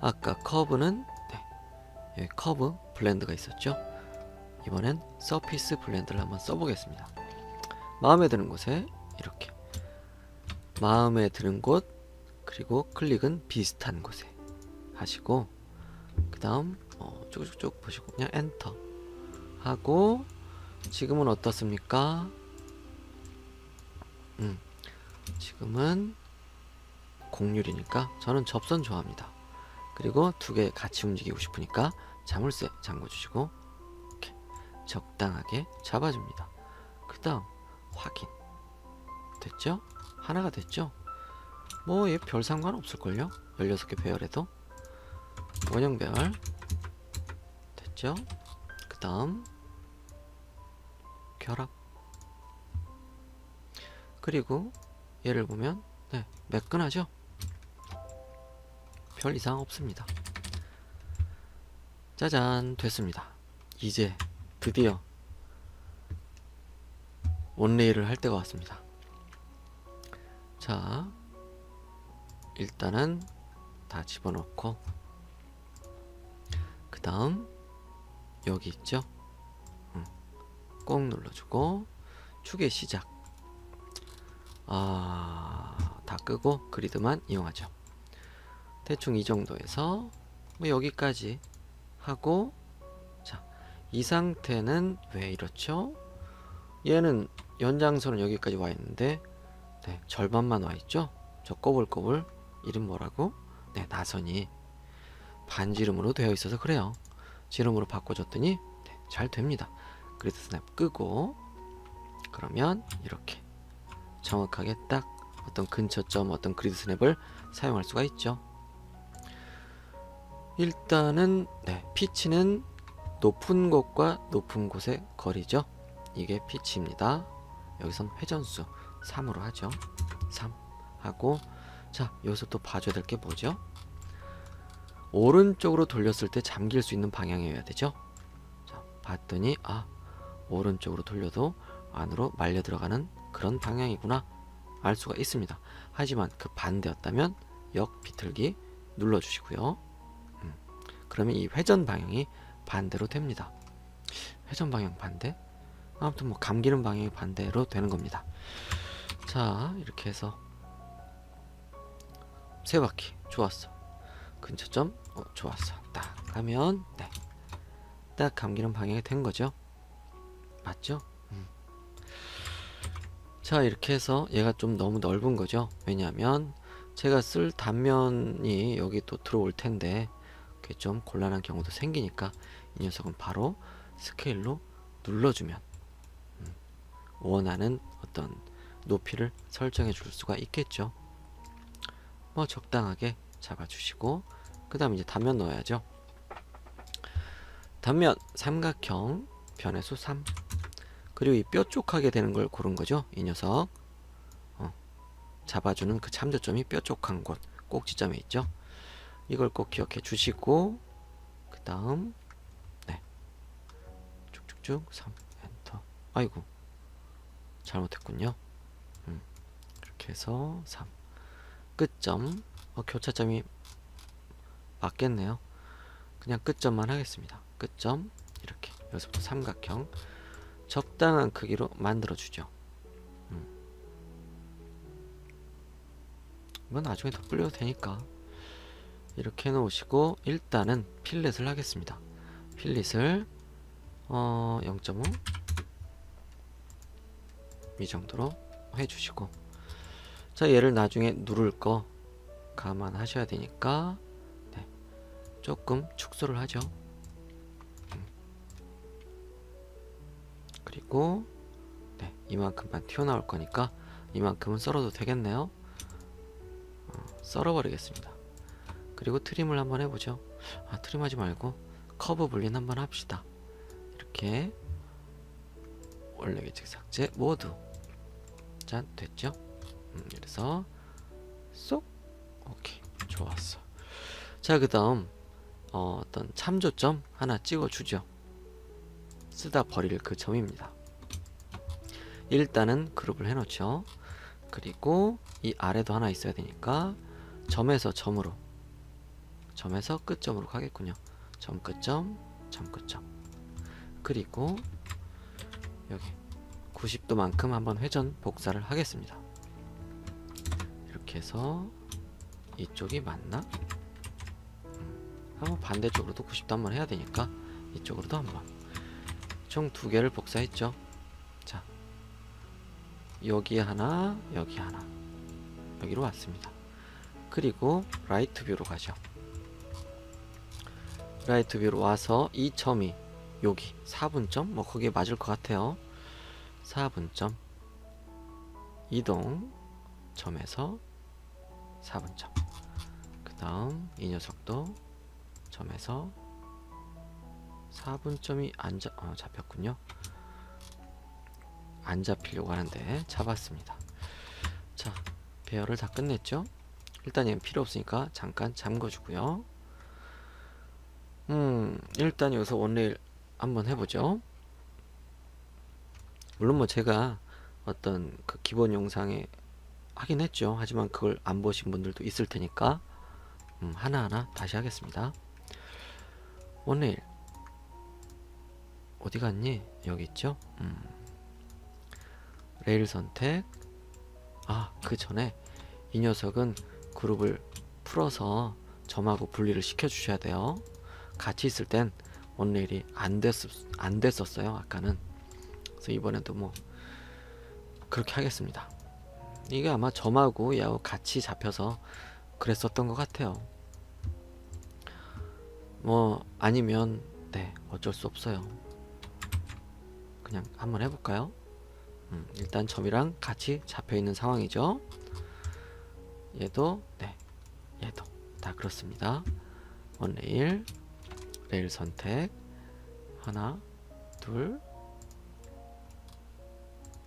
아까 커브는 네, 여기 커브 블렌드가 있었죠. 이번엔 서피스 블렌드를 한번 써보겠습니다. 마음에 드는 곳에 이렇게 마음에 드는 곳 그리고 클릭은 비슷한 곳에 하시고 그 다음 쭉쭉쭉 보시고 그냥 엔터 하고 지금은 어떻습니까? 지금은 곡률이니까 저는 접선 좋아합니다. 그리고 두 개 같이 움직이고 싶으니까 자물쇠 잠궈 주시고 이렇게 적당하게 잡아줍니다. 그 다음 확인 됐죠? 하나가 됐죠? 뭐 얘 별 상관없을걸요? 16개 배열에도 원형 배열 됐죠? 그 다음 결합 그리고 얘를 보면 네, 매끈하죠? 별 이상 없습니다. 짜잔 됐습니다. 이제 드디어 원레일을 할 때가 왔습니다. 자, 일단은 다 집어넣고 그 다음 여기 있죠? 꼭 눌러주고 축의 시작 다 끄고 그리드만 이용하죠. 대충 이 정도에서 뭐 여기까지 하고 자, 이 상태는 왜 이렇죠? 얘는 연장선은 여기까지 와 있는데 네, 절반만 와 있죠? 저 꼬불꼬불 이름 뭐라고? 네, 나선이 반지름으로 되어 있어서 그래요. 지름으로 바꿔줬더니 네, 잘 됩니다. 그리드 스냅 끄고 그러면 이렇게 정확하게 딱 어떤 근처점 어떤 그리드 스냅을 사용할 수가 있죠. 일단은 네, 피치는 높은 곳과 높은 곳의 거리죠. 이게 피치입니다. 여기선 회전수 3으로 하죠. 3 하고 자, 여기서 또 봐줘야 될 게 뭐죠? 오른쪽으로 돌렸을 때 잠길 수 있는 방향이어야 되죠. 자, 봤더니 오른쪽으로 돌려도 안으로 말려 들어가는 그런 방향이구나 알 수가 있습니다. 하지만 그 반대였다면 역 비틀기 눌러주시고요. 그러면 이 회전 방향이 반대로 됩니다. 회전 방향 반대? 아무튼 뭐 감기는 방향이 반대로 되는 겁니다. 자, 이렇게 해서 세 바퀴 좋았어. 근처점 좋았어. 딱 하면 네, 딱 감기는 방향이 된 거죠. 맞죠? 자, 이렇게 해서 얘가 좀 너무 넓은 거죠. 왜냐하면 제가 쓸 단면이 여기 또 들어올 텐데 그게 좀 곤란한 경우도 생기니까 이 녀석은 바로 스케일로 눌러주면 원하는 어떤 높이를 설정해 줄 수가 있겠죠. 뭐 적당하게 잡아주시고 그 다음 이제 단면 넣어야죠. 단면 삼각형 변해수 3. 그리고 이 뾰족하게 되는 걸 고른 거죠. 이 녀석 잡아주는 그 참조점이 뾰족한 곳 꼭지점에 있죠. 이걸 꼭 기억해 주시고 그 다음 네, 쭉쭉쭉 3 엔터. 아이고 잘못했군요. 이렇게 해서 3 끝점. 교차점이 맞겠네요. 그냥 끝점만 하겠습니다. 끝점 이렇게 여기서부터 삼각형 적당한 크기로 만들어 주죠. 이건 나중에 더 불려도 되니까 이렇게 해 놓으시고 일단은 필렛을 하겠습니다. 필렛을 0.5 이 정도로 해주시고 자, 얘를 나중에 누를 거 감안하셔야 되니까 네, 조금 축소를 하죠. 그리고 네, 이만큼만 튀어나올 거니까 이만큼은 썰어도 되겠네요. 썰어버리겠습니다. 그리고 트림을 한번 해보죠. 트림하지 말고 커브 분린 한번 합시다. 이렇게 원래 계측 삭제 모두 짠 됐죠? 그래서 쏙 오케이 좋았어. 자, 그 다음 어떤 참조점 하나 찍어주죠. 쓰다 버릴 그 점입니다. 일단은 그룹을 해놓죠. 그리고 이 아래도 하나 있어야 되니까 점에서 점으로 점에서 끝점으로 가겠군요. 점 끝점 점 끝점. 그리고 여기 90도만큼 한번 회전 복사를 하겠습니다. 이렇게 해서 이쪽이 맞나? 한번 반대쪽으로도 90도 한번 해야 되니까 이쪽으로도 한번 총 2개를 복사했죠. 자, 여기 하나 여기 하나 여기로 왔습니다. 그리고 라이트 뷰로 가죠. 라이트 뷰로 와서 이 점이 여기 4분점 뭐 거기에 맞을 것 같아요. 4분점 이동 점에서 4분점. 그 다음 이 녀석도 점에서 4분점이 잡혔군요. 안 잡히려고 하는데 잡았습니다. 자, 배열을 다 끝냈죠. 일단 얘는 필요 없으니까 잠깐 잠궈주고요. 일단 여기서 원레일 한번 해보죠. 물론 뭐 제가 어떤 그 기본 영상에 하긴 했죠. 하지만 그걸 안 보신 분들도 있을 테니까 하나하나 다시 하겠습니다. 원레일 어디 갔니? 여기 있죠. 레일 선택. 그 전에 이 녀석은 그룹을 풀어서 점하고 분리를 시켜 주셔야 돼요. 같이 있을 땐 원레일이 안 됐었어요. 아까는. 그래서 이번에도 뭐 그렇게 하겠습니다. 이게 아마 점하고 얘하고 같이 잡혀서 그랬었던 것 같아요. 뭐 아니면 네, 어쩔 수 없어요. 그냥 한번 해볼까요? 일단 점이랑 같이 잡혀있는 상황이죠. 얘도 네, 얘도 다 그렇습니다. 원레일 레일 선택 하나 둘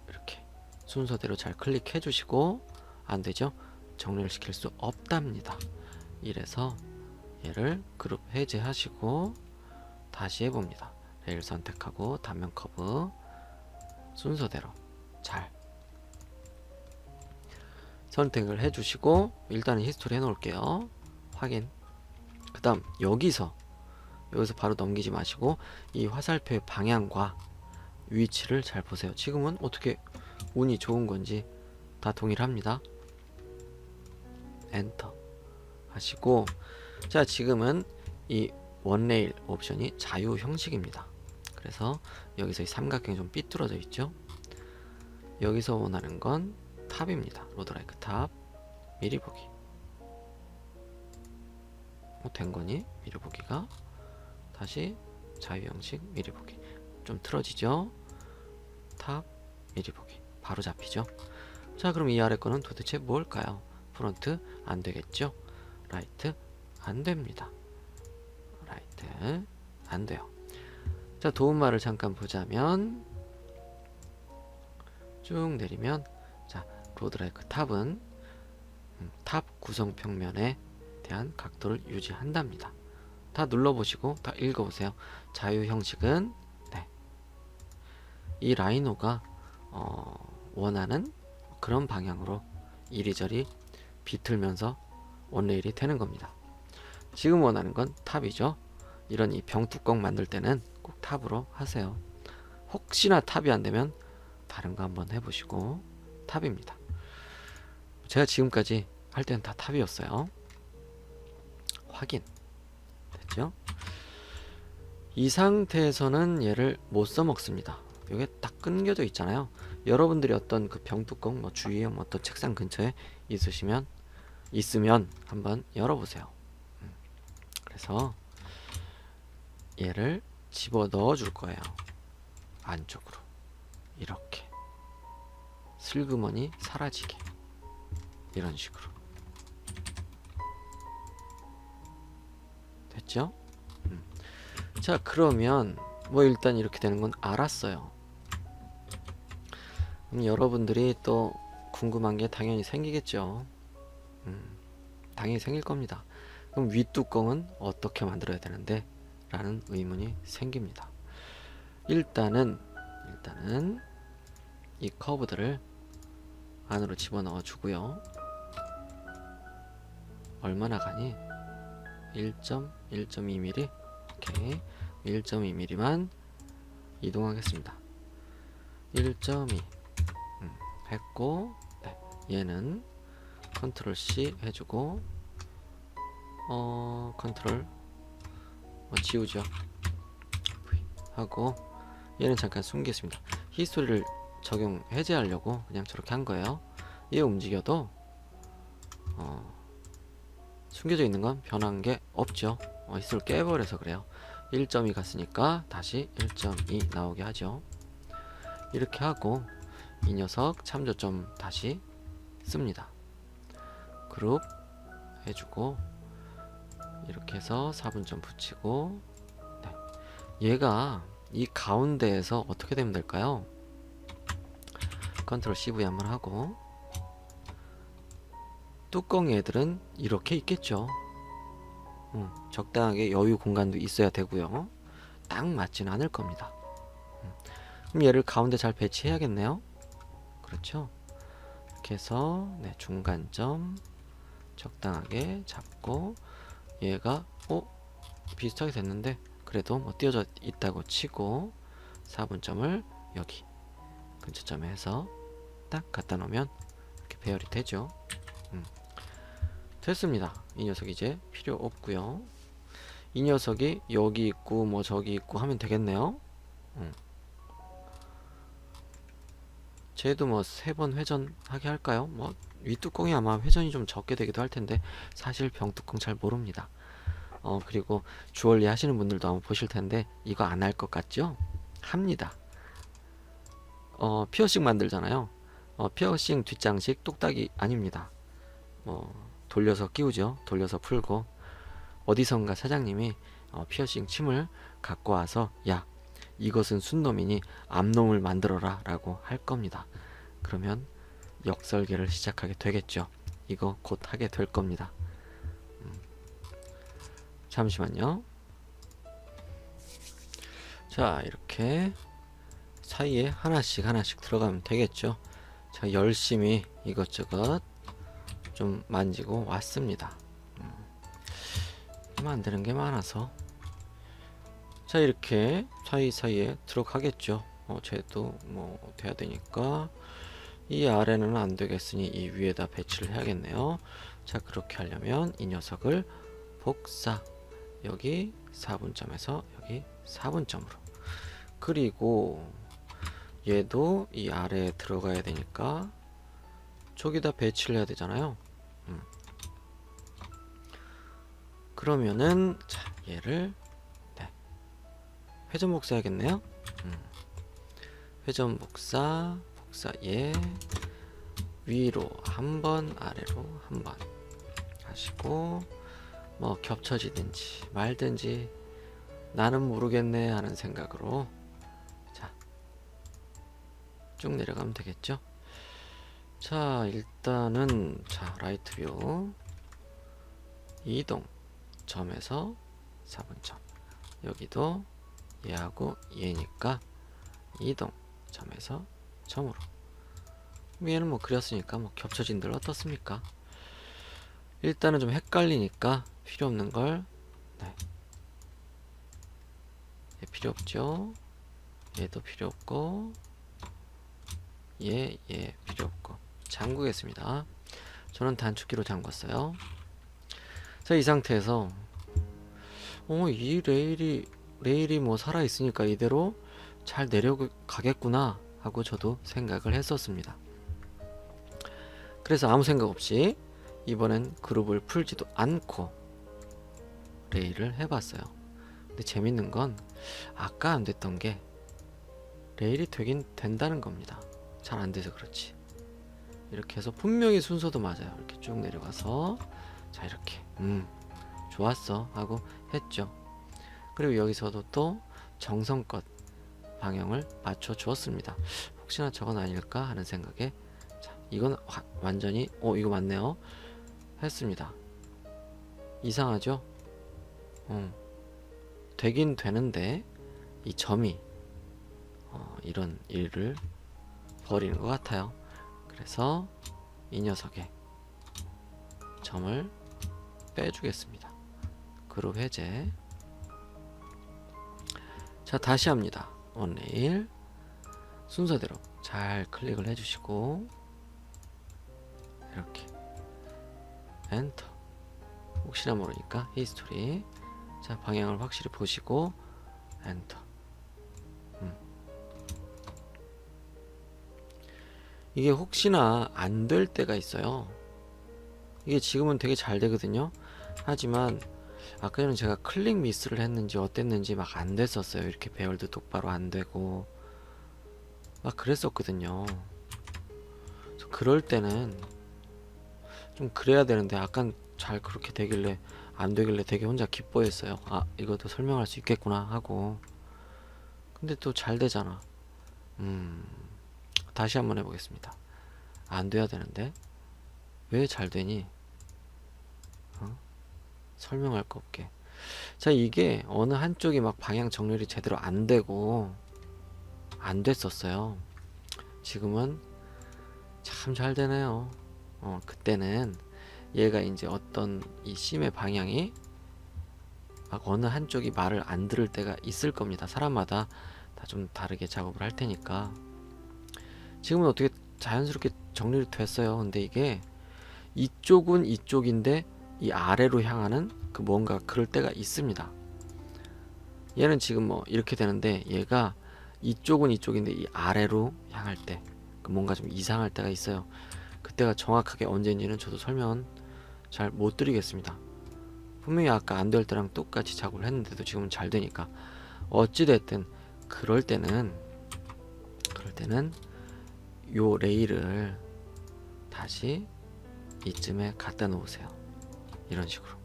이렇게 순서대로 잘 클릭해 주시고 안되죠? 정리를 시킬 수 없답니다. 이래서 얘를 그룹 해제하시고 다시 해봅니다. 레일 선택하고 단면 커브 순서대로 잘 선택을 해주시고 일단은 히스토리 해놓을게요. 확인. 그 다음 여기서 여기서 바로 넘기지 마시고 이 화살표의 방향과 위치를 잘 보세요. 지금은 어떻게 운이 좋은 건지 다 동일합니다. 엔터 하시고, 자 지금은 이 원레일 옵션이 자유 형식입니다. 그래서 여기서 이 삼각형이 좀 삐뚤어져 있죠. 여기서 원하는 건 탑입니다. 로드라이크 탑 미리 보기. 된 거니? 미리 보기가 다시 자유 형식 미리 보기. 좀 틀어지죠? 탑 미리 보기 바로 잡히죠. 자 그럼 이 아래 거는 도대체 뭘까요? 프론트 안 되겠죠? 라이트 안 됩니다. 라이트 안 돼요. 자 도움말을 잠깐 보자면 쭉 내리면, 자 로드라이크 탑은 탑 구성 평면에 대한 각도를 유지한답니다. 다 눌러보시고 다 읽어보세요. 자유 형식은 이 라이노가 원하는 그런 방향으로 이리저리 비틀면서 원레일이 되는 겁니다. 지금 원하는 건 탑이죠. 이런 이 병뚜껑 만들 때는 꼭 탑으로 하세요. 혹시나 탑이 안 되면 다른 거 한번 해보시고. 탑입니다. 제가 지금까지 할 때는 다 탑이었어요. 확인 됐죠? 이 상태에서는 얘를 못 써먹습니다. 이게 딱 끊겨져 있잖아요. 여러분들이 어떤 그 병뚜껑 뭐 주위에 뭐 어떤 책상 근처에 있으면 한번 열어보세요. 그래서 얘를 집어 넣어 줄 거예요. 안쪽으로 이렇게 슬그머니 사라지게, 이런 식으로 됐죠? 자 그러면 뭐 일단 이렇게 되는 건 알았어요. 그럼 여러분들이 또 궁금한 게 당연히 생기겠죠. 당연히 생길 겁니다. 그럼 윗뚜껑은 어떻게 만들어야 되는데? 라는 의문이 생깁니다. 일단은 이 커브들을 안으로 집어넣어 주고요. 얼마나 가니? 1.2mm. 오케이. 1.2mm만 이동하겠습니다. 1.2 했고, 얘는 컨트롤 C 해주고, 컨트롤 지우죠. V 하고, 얘는 잠깐 숨기겠습니다. 히스토리를 해제하려고 그냥 저렇게 한 거예요. 얘 움직여도 숨겨져 있는 건 변한 게 없죠. 히스토리를 깨버려서 그래요. 1.2 갔으니까 다시 1.2 나오게 하죠. 이렇게 하고 이 녀석 참조점 다시 씁니다. 그룹 해주고 이렇게 해서 4분점 붙이고, 얘가 이 가운데에서 어떻게 되면 될까요? 컨트롤 CV 한번 하고, 뚜껑 애들은 이렇게 있겠죠. 적당하게 여유 공간도 있어야 되고요. 딱 맞지는 않을 겁니다. 그럼 얘를 가운데 잘 배치해야겠네요. 그렇죠? 이렇게 해서 중간점 적당하게 잡고, 얘가 비슷하게 됐는데 그래도 뭐 띄어져 있다고 치고 4분점을 여기 근처점에 해서 딱 갖다 놓으면 이렇게 배열이 되죠. 됐습니다. 이 녀석 이제 필요 없고요. 이 녀석이 여기 있고 뭐 저기 있고 하면 되겠네요. 쟤도 뭐 3번 회전하게 할까요? 뭐 윗뚜껑이 아마 회전이 좀 적게 되기도 할 텐데 사실 병뚜껑 잘 모릅니다. 그리고 주얼리 하시는 분들도 아마 보실 텐데 이거 안 할 것 같죠? 합니다. 피어싱 만들잖아요. 피어싱 뒷장식 똑딱이 아닙니다. 돌려서 끼우죠. 돌려서 풀고, 어디선가 사장님이 피어싱 침을 갖고 와서 야 이것은 순놈이니 암놈을 만들어라 라고 할 겁니다. 그러면 역설계를 시작하게 되겠죠. 이거 곧 하게 될 겁니다. 잠시만요. 자 이렇게 사이에 하나씩 들어가면 되겠죠. 자 열심히 이것저것 좀 만지고 왔습니다. 만드는 게 많아서 자, 이렇게 사이사이에 들어가겠죠. 쟤도 뭐 돼야 되니까 이 아래는 안 되겠으니 이 위에다 배치를 해야겠네요. 자, 그렇게 하려면 이 녀석을 복사, 여기 4분점에서 여기 4분점으로, 그리고 얘도 이 아래에 들어가야 되니까 저기다 배치를 해야 되잖아요. 그러면은 자, 얘를 회전 복사해야겠네요. 회전 복사, 복사 얘 위로 한 번, 아래로 한 번 하시고, 뭐 겹쳐지든지 말든지 나는 모르겠네 하는 생각으로 자, 쭉 내려가면 되겠죠. 자, 일단은 자, 라이트 뷰 이동 점에서 4분점, 여기도 얘하고 얘니까 이동 점에서 점으로, 얘는 뭐 그렸으니까 뭐 겹쳐진들 어떻습니까? 일단은 좀 헷갈리니까 필요 없는 걸, 네, 얘 필요 없죠. 얘도 필요 없고 얘 필요 없고 잠그겠습니다. 저는 단축키로 잠궜어요. 자, 이 상태에서 이 레일이 뭐 살아 있으니까 이대로 잘 내려가겠구나 하고 저도 생각을 했었습니다. 그래서 아무 생각 없이 이번엔 그룹을 풀지도 않고 레일을 해봤어요. 근데 재밌는 건 아까 안 됐던 게 레일이 되긴 된다는 겁니다. 잘 안 돼서 그렇지. 이렇게 해서 분명히 순서도 맞아요. 이렇게 쭉 내려가서 자, 이렇게 좋았어 하고 했죠. 그리고 여기서도 또 정성껏 방향을 맞춰 주었습니다. 혹시나 저건 아닐까 하는 생각에 자, 이건 완전히 이거 맞네요 했습니다. 이상하죠? 되긴 되는데 이 점이 이런 일을 벌이는 것 같아요. 그래서 이 녀석의 점을 빼주겠습니다. 그룹 해제. 자, 다시 합니다. 원레일 순서대로 잘 클릭을 해주시고 이렇게 엔터, 혹시나 모르니까 히스토리, 자, 방향을 확실히 보시고 엔터. 이게 혹시나 안 될 때가 있어요. 이게 지금은 되게 잘 되거든요. 하지만 아까 전에 제가 클릭 미스를 했는지 어땠는지 막 안 됐었어요. 이렇게 배열도 똑바로 안 되고 막 그랬었거든요. 그래서 그럴 때는 좀 그래야 되는데 약간 잘 그렇게 되길래 안 되길래 되게 혼자 기뻐했어요. 아, 이것도 설명할 수 있겠구나 하고. 근데 또 잘 되잖아. 다시 한번 해보겠습니다. 안 돼야 되는데 왜 잘 되니? 설명할 거 없게. 자, 이게 어느 한쪽이 막 방향 정렬이 제대로 안 되고 안 됐었어요. 지금은 참 잘 되네요. 그때는 얘가 이제 어떤 이 심의 방향이 막 어느 한쪽이 말을 안 들을 때가 있을 겁니다. 사람마다 다 좀 다르게 작업을 할 테니까. 지금은 어떻게 자연스럽게 정리를 됐어요. 근데 이게 이쪽은 이쪽인데 이 아래로 향하는 그 뭔가 그럴 때가 있습니다. 얘는 지금 뭐 이렇게 되는데 얘가 이쪽은 이쪽인데 이 아래로 향할 때 그 뭔가 좀 이상할 때가 있어요. 그때가 정확하게 언제인지는 저도 설명은 잘 못 드리겠습니다. 분명히 아까 안 될 때랑 똑같이 작업을 했는데도 지금은 잘 되니까. 어찌됐든 그럴 때는 요 레일을 다시 이쯤에 갖다 놓으세요. 이런 식으로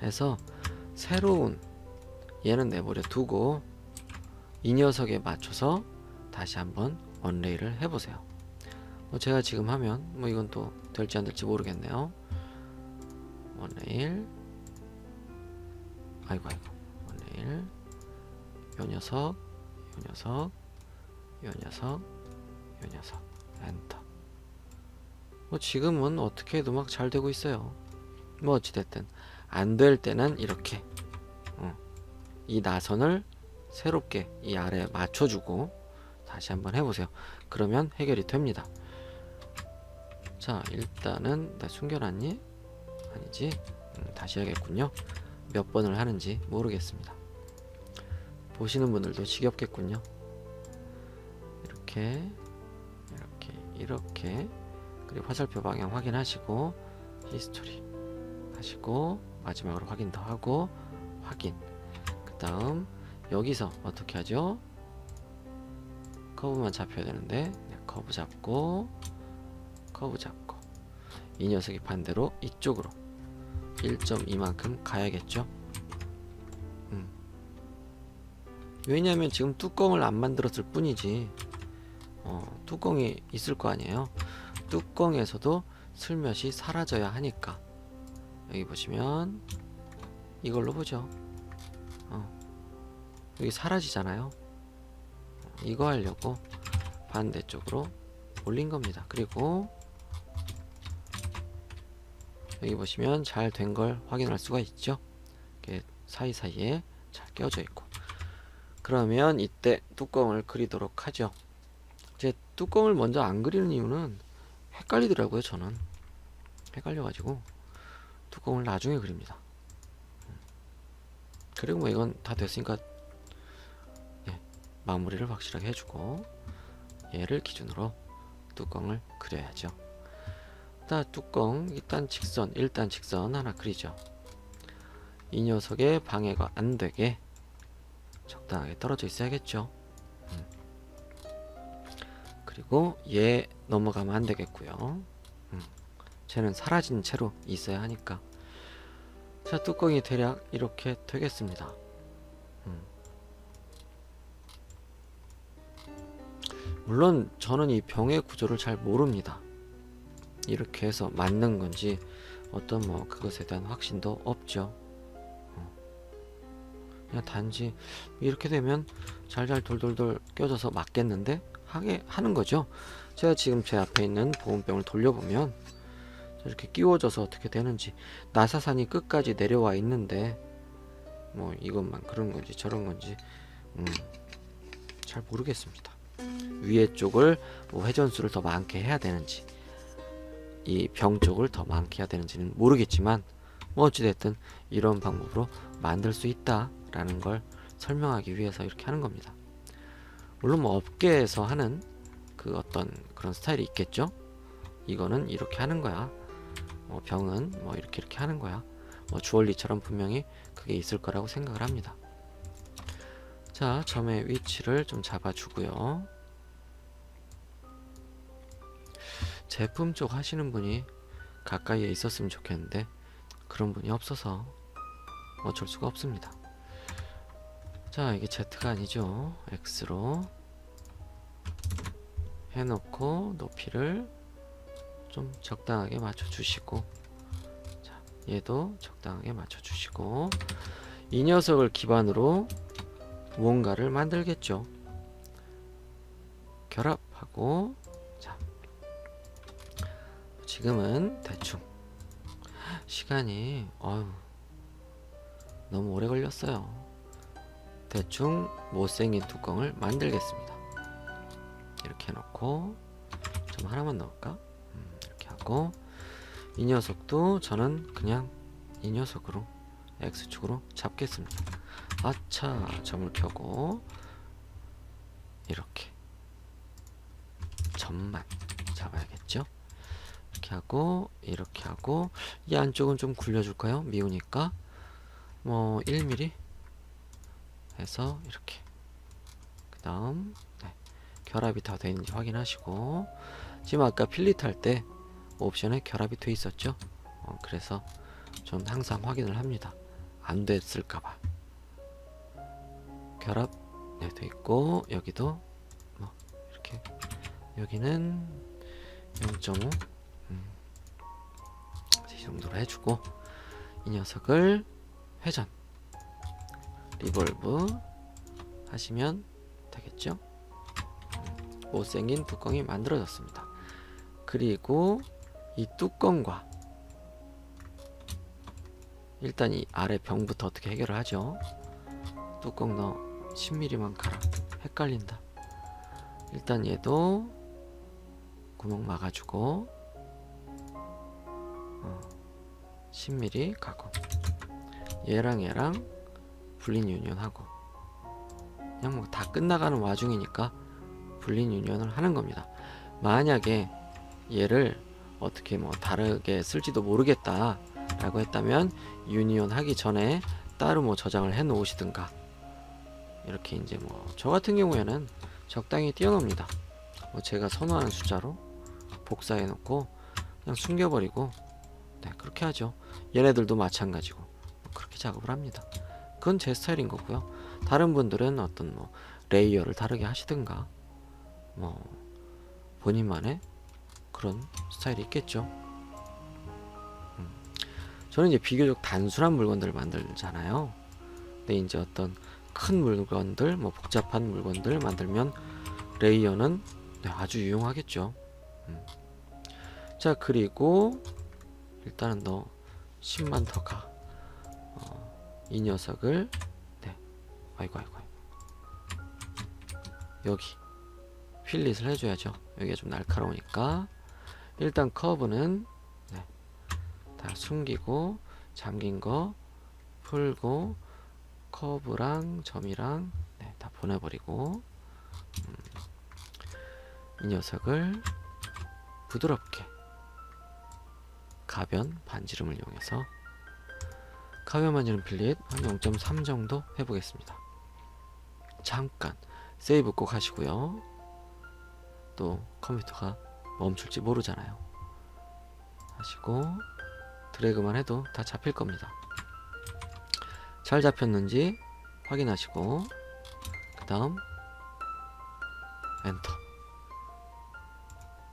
해서 새로운 얘는 내버려 두고 이 녀석에 맞춰서 다시 한번 원레일을 해보세요. 제가 지금 하면 뭐 이건 또 될지 안 될지 모르겠네요. 원레일, 아이고 원레일, 요 녀석, 요 녀석, 요 녀석, 요 녀석, 엔터. 지금은 어떻게 해도 막 잘 되고 있어요. 어찌됐든 안 될 때는 이렇게 이 나선을 새롭게 이 아래에 맞춰주고 다시 한번 해보세요. 그러면 해결이 됩니다. 자, 일단은 나 숨겨놨니? 아니지. 다시 해야겠군요. 몇 번을 하는지 모르겠습니다. 보시는 분들도 지겹겠군요. 이렇게 이렇게 그리고 화살표 방향 확인하시고 히스토리 하시고 마지막으로 확인 더 하고 확인. 그 다음 여기서 어떻게 하죠? 커브만 잡혀야 되는데 네, 커브 잡고 이 녀석이 반대로 이쪽으로 1.2만큼 가야겠죠. 왜냐하면 지금 뚜껑을 안 만들었을 뿐이지 뚜껑이 있을 거 아니에요. 뚜껑에서도 슬며시 사라져야 하니까. 여기 보시면 이걸로 보죠. 여기 사라지잖아요. 이거 하려고 반대쪽으로 올린 겁니다. 그리고 여기 보시면 잘 된 걸 확인할 수가 있죠. 이렇게 사이사이에 잘 껴져 있고. 그러면 이때 뚜껑을 그리도록 하죠. 제 뚜껑을 먼저 안 그리는 이유는 헷갈리더라고요. 저는 헷갈려가지고 뚜껑을 나중에 그립니다. 그리고 뭐 이건 다 됐으니까 마무리를 확실하게 해주고 얘를 기준으로 뚜껑을 그려야죠. 뚜껑 일단 직선 하나 그리죠. 이 녀석의 방해가 안되게 적당하게 떨어져 있어야겠죠. 그리고 얘 넘어가면 안되겠고요. 쟤는 사라진 채로 있어야 하니까. 자, 뚜껑이 대략 이렇게 되겠습니다. 물론 저는 이 병의 구조를 잘 모릅니다. 이렇게 해서 맞는 건지 어떤 뭐 그것에 대한 확신도 없죠. 그냥 단지 이렇게 되면 잘잘 돌돌돌 껴져서 맞겠는데 하는 거죠. 제가 지금 제 앞에 있는 보온병을 돌려보면 이렇게 끼워져서 어떻게 되는지, 나사산이 끝까지 내려와 있는데 뭐 이것만 그런 건지 저런 건지 잘 모르겠습니다. 위에 쪽을 뭐 회전수를 더 많게 해야 되는지 이 병 쪽을 더 많게 해야 되는지는 모르겠지만 뭐 어찌됐든 이런 방법으로 만들 수 있다 라는 걸 설명하기 위해서 이렇게 하는 겁니다. 물론 뭐 업계에서 하는 그 어떤 그런 스타일이 있겠죠. 이거는 이렇게 하는 거야, 뭐 병은 뭐 이렇게 하는 거야, 뭐 주얼리처럼 분명히 그게 있을 거라고 생각을 합니다. 자, 점의 위치를 좀 잡아주고요. 제품 쪽 하시는 분이 가까이에 있었으면 좋겠는데 그런 분이 없어서 어쩔 수가 없습니다. 자, 이게 Z가 아니죠. X로 해놓고 높이를 좀 적당하게 맞춰주시고, 자, 얘도 적당하게 맞춰주시고, 이 녀석을 기반으로 무언가를 만들겠죠. 결합하고, 자, 지금은 대충 시간이 너무 오래 걸렸어요. 대충 못생긴 뚜껑을 만들겠습니다. 이렇게 해놓고 좀 하나만 넣을까? 이렇게 하고, 이 녀석도 저는 그냥 이 녀석으로 X축으로 잡겠습니다. 아차, 점을 켜고 이렇게 점만 잡아야겠죠. 이렇게 하고 이렇게 하고, 이 안쪽은 좀 굴려줄까요? 미우니까 뭐 1mm 해서 이렇게. 그 다음 결합이 다 되는지 확인하시고, 지금 아까 필릿 할 때 옵션에 결합이 돼 있었죠. 그래서 전 항상 확인을 합니다. 안 됐을까봐. 결합 돼 있고, 여기도 뭐 이렇게, 여기는 0.5 이 정도로 해주고, 이 녀석을 회전 리볼브 하시면 되겠죠. 못생긴 뚜껑이 만들어졌습니다. 그리고 이 뚜껑과 일단 이 아래 병부터 어떻게 해결을 하죠. 뚜껑 너 10mm만 갈아. 헷갈린다. 일단 얘도 구멍 막아주고 10mm 가고, 얘랑 불린 유니온하고, 그냥 뭐 다 끝나가는 와중이니까 불린 유니온을 하는 겁니다. 만약에 얘를 어떻게 뭐 다르게 쓸지도 모르겠다 라고 했다면 유니온 하기 전에 따로 뭐 저장을 해 놓으시든가, 이렇게 이제 뭐 저 같은 경우에는 적당히 띄워놓습니다. 뭐 제가 선호하는 숫자로 복사해 놓고 그냥 숨겨버리고, 네, 그렇게 하죠. 얘네들도 마찬가지고 그렇게 작업을 합니다. 그건 제 스타일인 거고요. 다른 분들은 어떤 뭐 레이어를 다르게 하시든가 뭐 본인만의 그런 스타일이 있겠죠. 저는 이제 비교적 단순한 물건들을 만들잖아요. 근데 이제 어떤 큰 물건들, 뭐 복잡한 물건들 만들면 레이어는 네, 아주 유용하겠죠. 자, 그리고 일단은 너 10만 더 가. 이 녀석을, 네, 아이고 여기 휠릿을 해줘야죠. 여기가 좀 날카로우니까. 일단 커브는 네, 다 숨기고 잠긴 거 풀고 커브랑 점이랑 네, 다 보내버리고, 이 녀석을 부드럽게 가변 반지름을 이용해서 가변 반지름 필릿 한 0.3 정도 해보겠습니다. 잠깐 세이브 꼭 하시고요. 또 컴퓨터가 멈출지 모르잖아요. 하시고 드래그만 해도 다 잡힐 겁니다. 잘 잡혔는지 확인하시고 그 다음 엔터.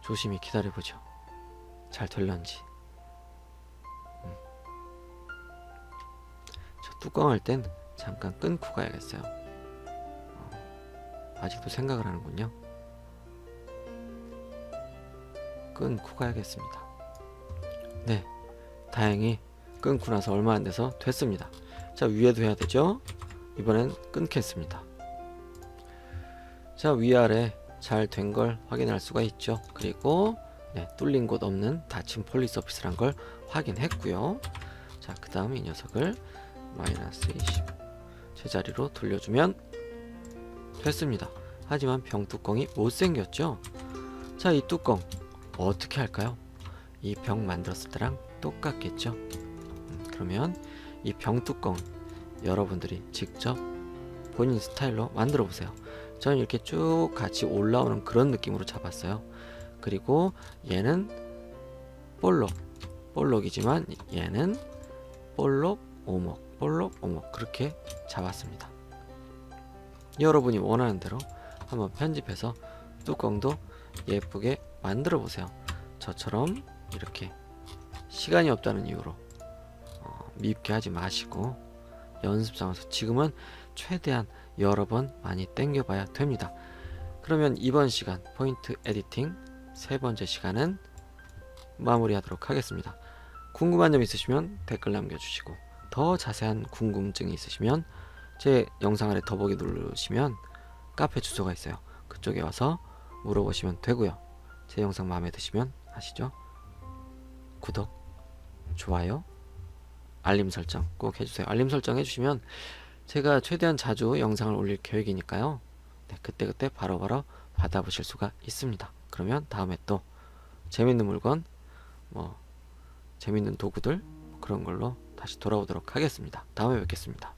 조심히 기다려보죠. 잘 될런지. 저 뚜껑 할 땐 잠깐 끊고 가야겠어요. 아직도 생각을 하는군요. 끊고 가야겠습니다. 네, 다행히 끊고 나서 얼마 안 돼서 됐습니다. 자, 위에도 해야 되죠. 이번엔 끊겠습니다. 자, 위아래 잘 된 걸 확인할 수가 있죠. 그리고 네, 뚫린 곳 없는 닫힌 폴리 서피스란 걸 확인했고요. 자, 그 다음 이 녀석을 마이너스 20 제자리로 돌려주면 됐습니다. 하지만 병 뚜껑이 못생겼죠. 자, 이 뚜껑 어떻게 할까요? 이 병 만들었을 때랑 똑같겠죠. 그러면 이 병 뚜껑 여러분들이 직접 본인 스타일로 만들어 보세요. 저는 이렇게 쭉 같이 올라오는 그런 느낌으로 잡았어요. 그리고 얘는 볼록이지만 얘는 볼록 오목 그렇게 잡았습니다. 여러분이 원하는 대로 한번 편집해서 뚜껑도 예쁘게 만들어 보세요. 저처럼 이렇게 시간이 없다는 이유로 밉게 하지 마시고 연습 삼아서 지금은 최대한 여러 번 많이 땡겨봐야 됩니다. 그러면 이번 시간 포인트 에디팅 세 번째 시간은 마무리하도록 하겠습니다. 궁금한 점 있으시면 댓글 남겨주시고, 더 자세한 궁금증이 있으시면 제 영상 아래 더보기 누르시면 카페 주소가 있어요. 그쪽에 와서 물어보시면 되고요. 제 영상 마음에 드시면 아시죠? 구독, 좋아요, 알림 설정 꼭 해주세요. 알림 설정 해주시면 제가 최대한 자주 영상을 올릴 계획이니까요. 네, 그때그때 바로바로 받아보실 수가 있습니다. 그러면 다음에 또 재밌는 물건, 뭐 재밌는 도구들 그런 걸로 다시 돌아오도록 하겠습니다. 다음에 뵙겠습니다.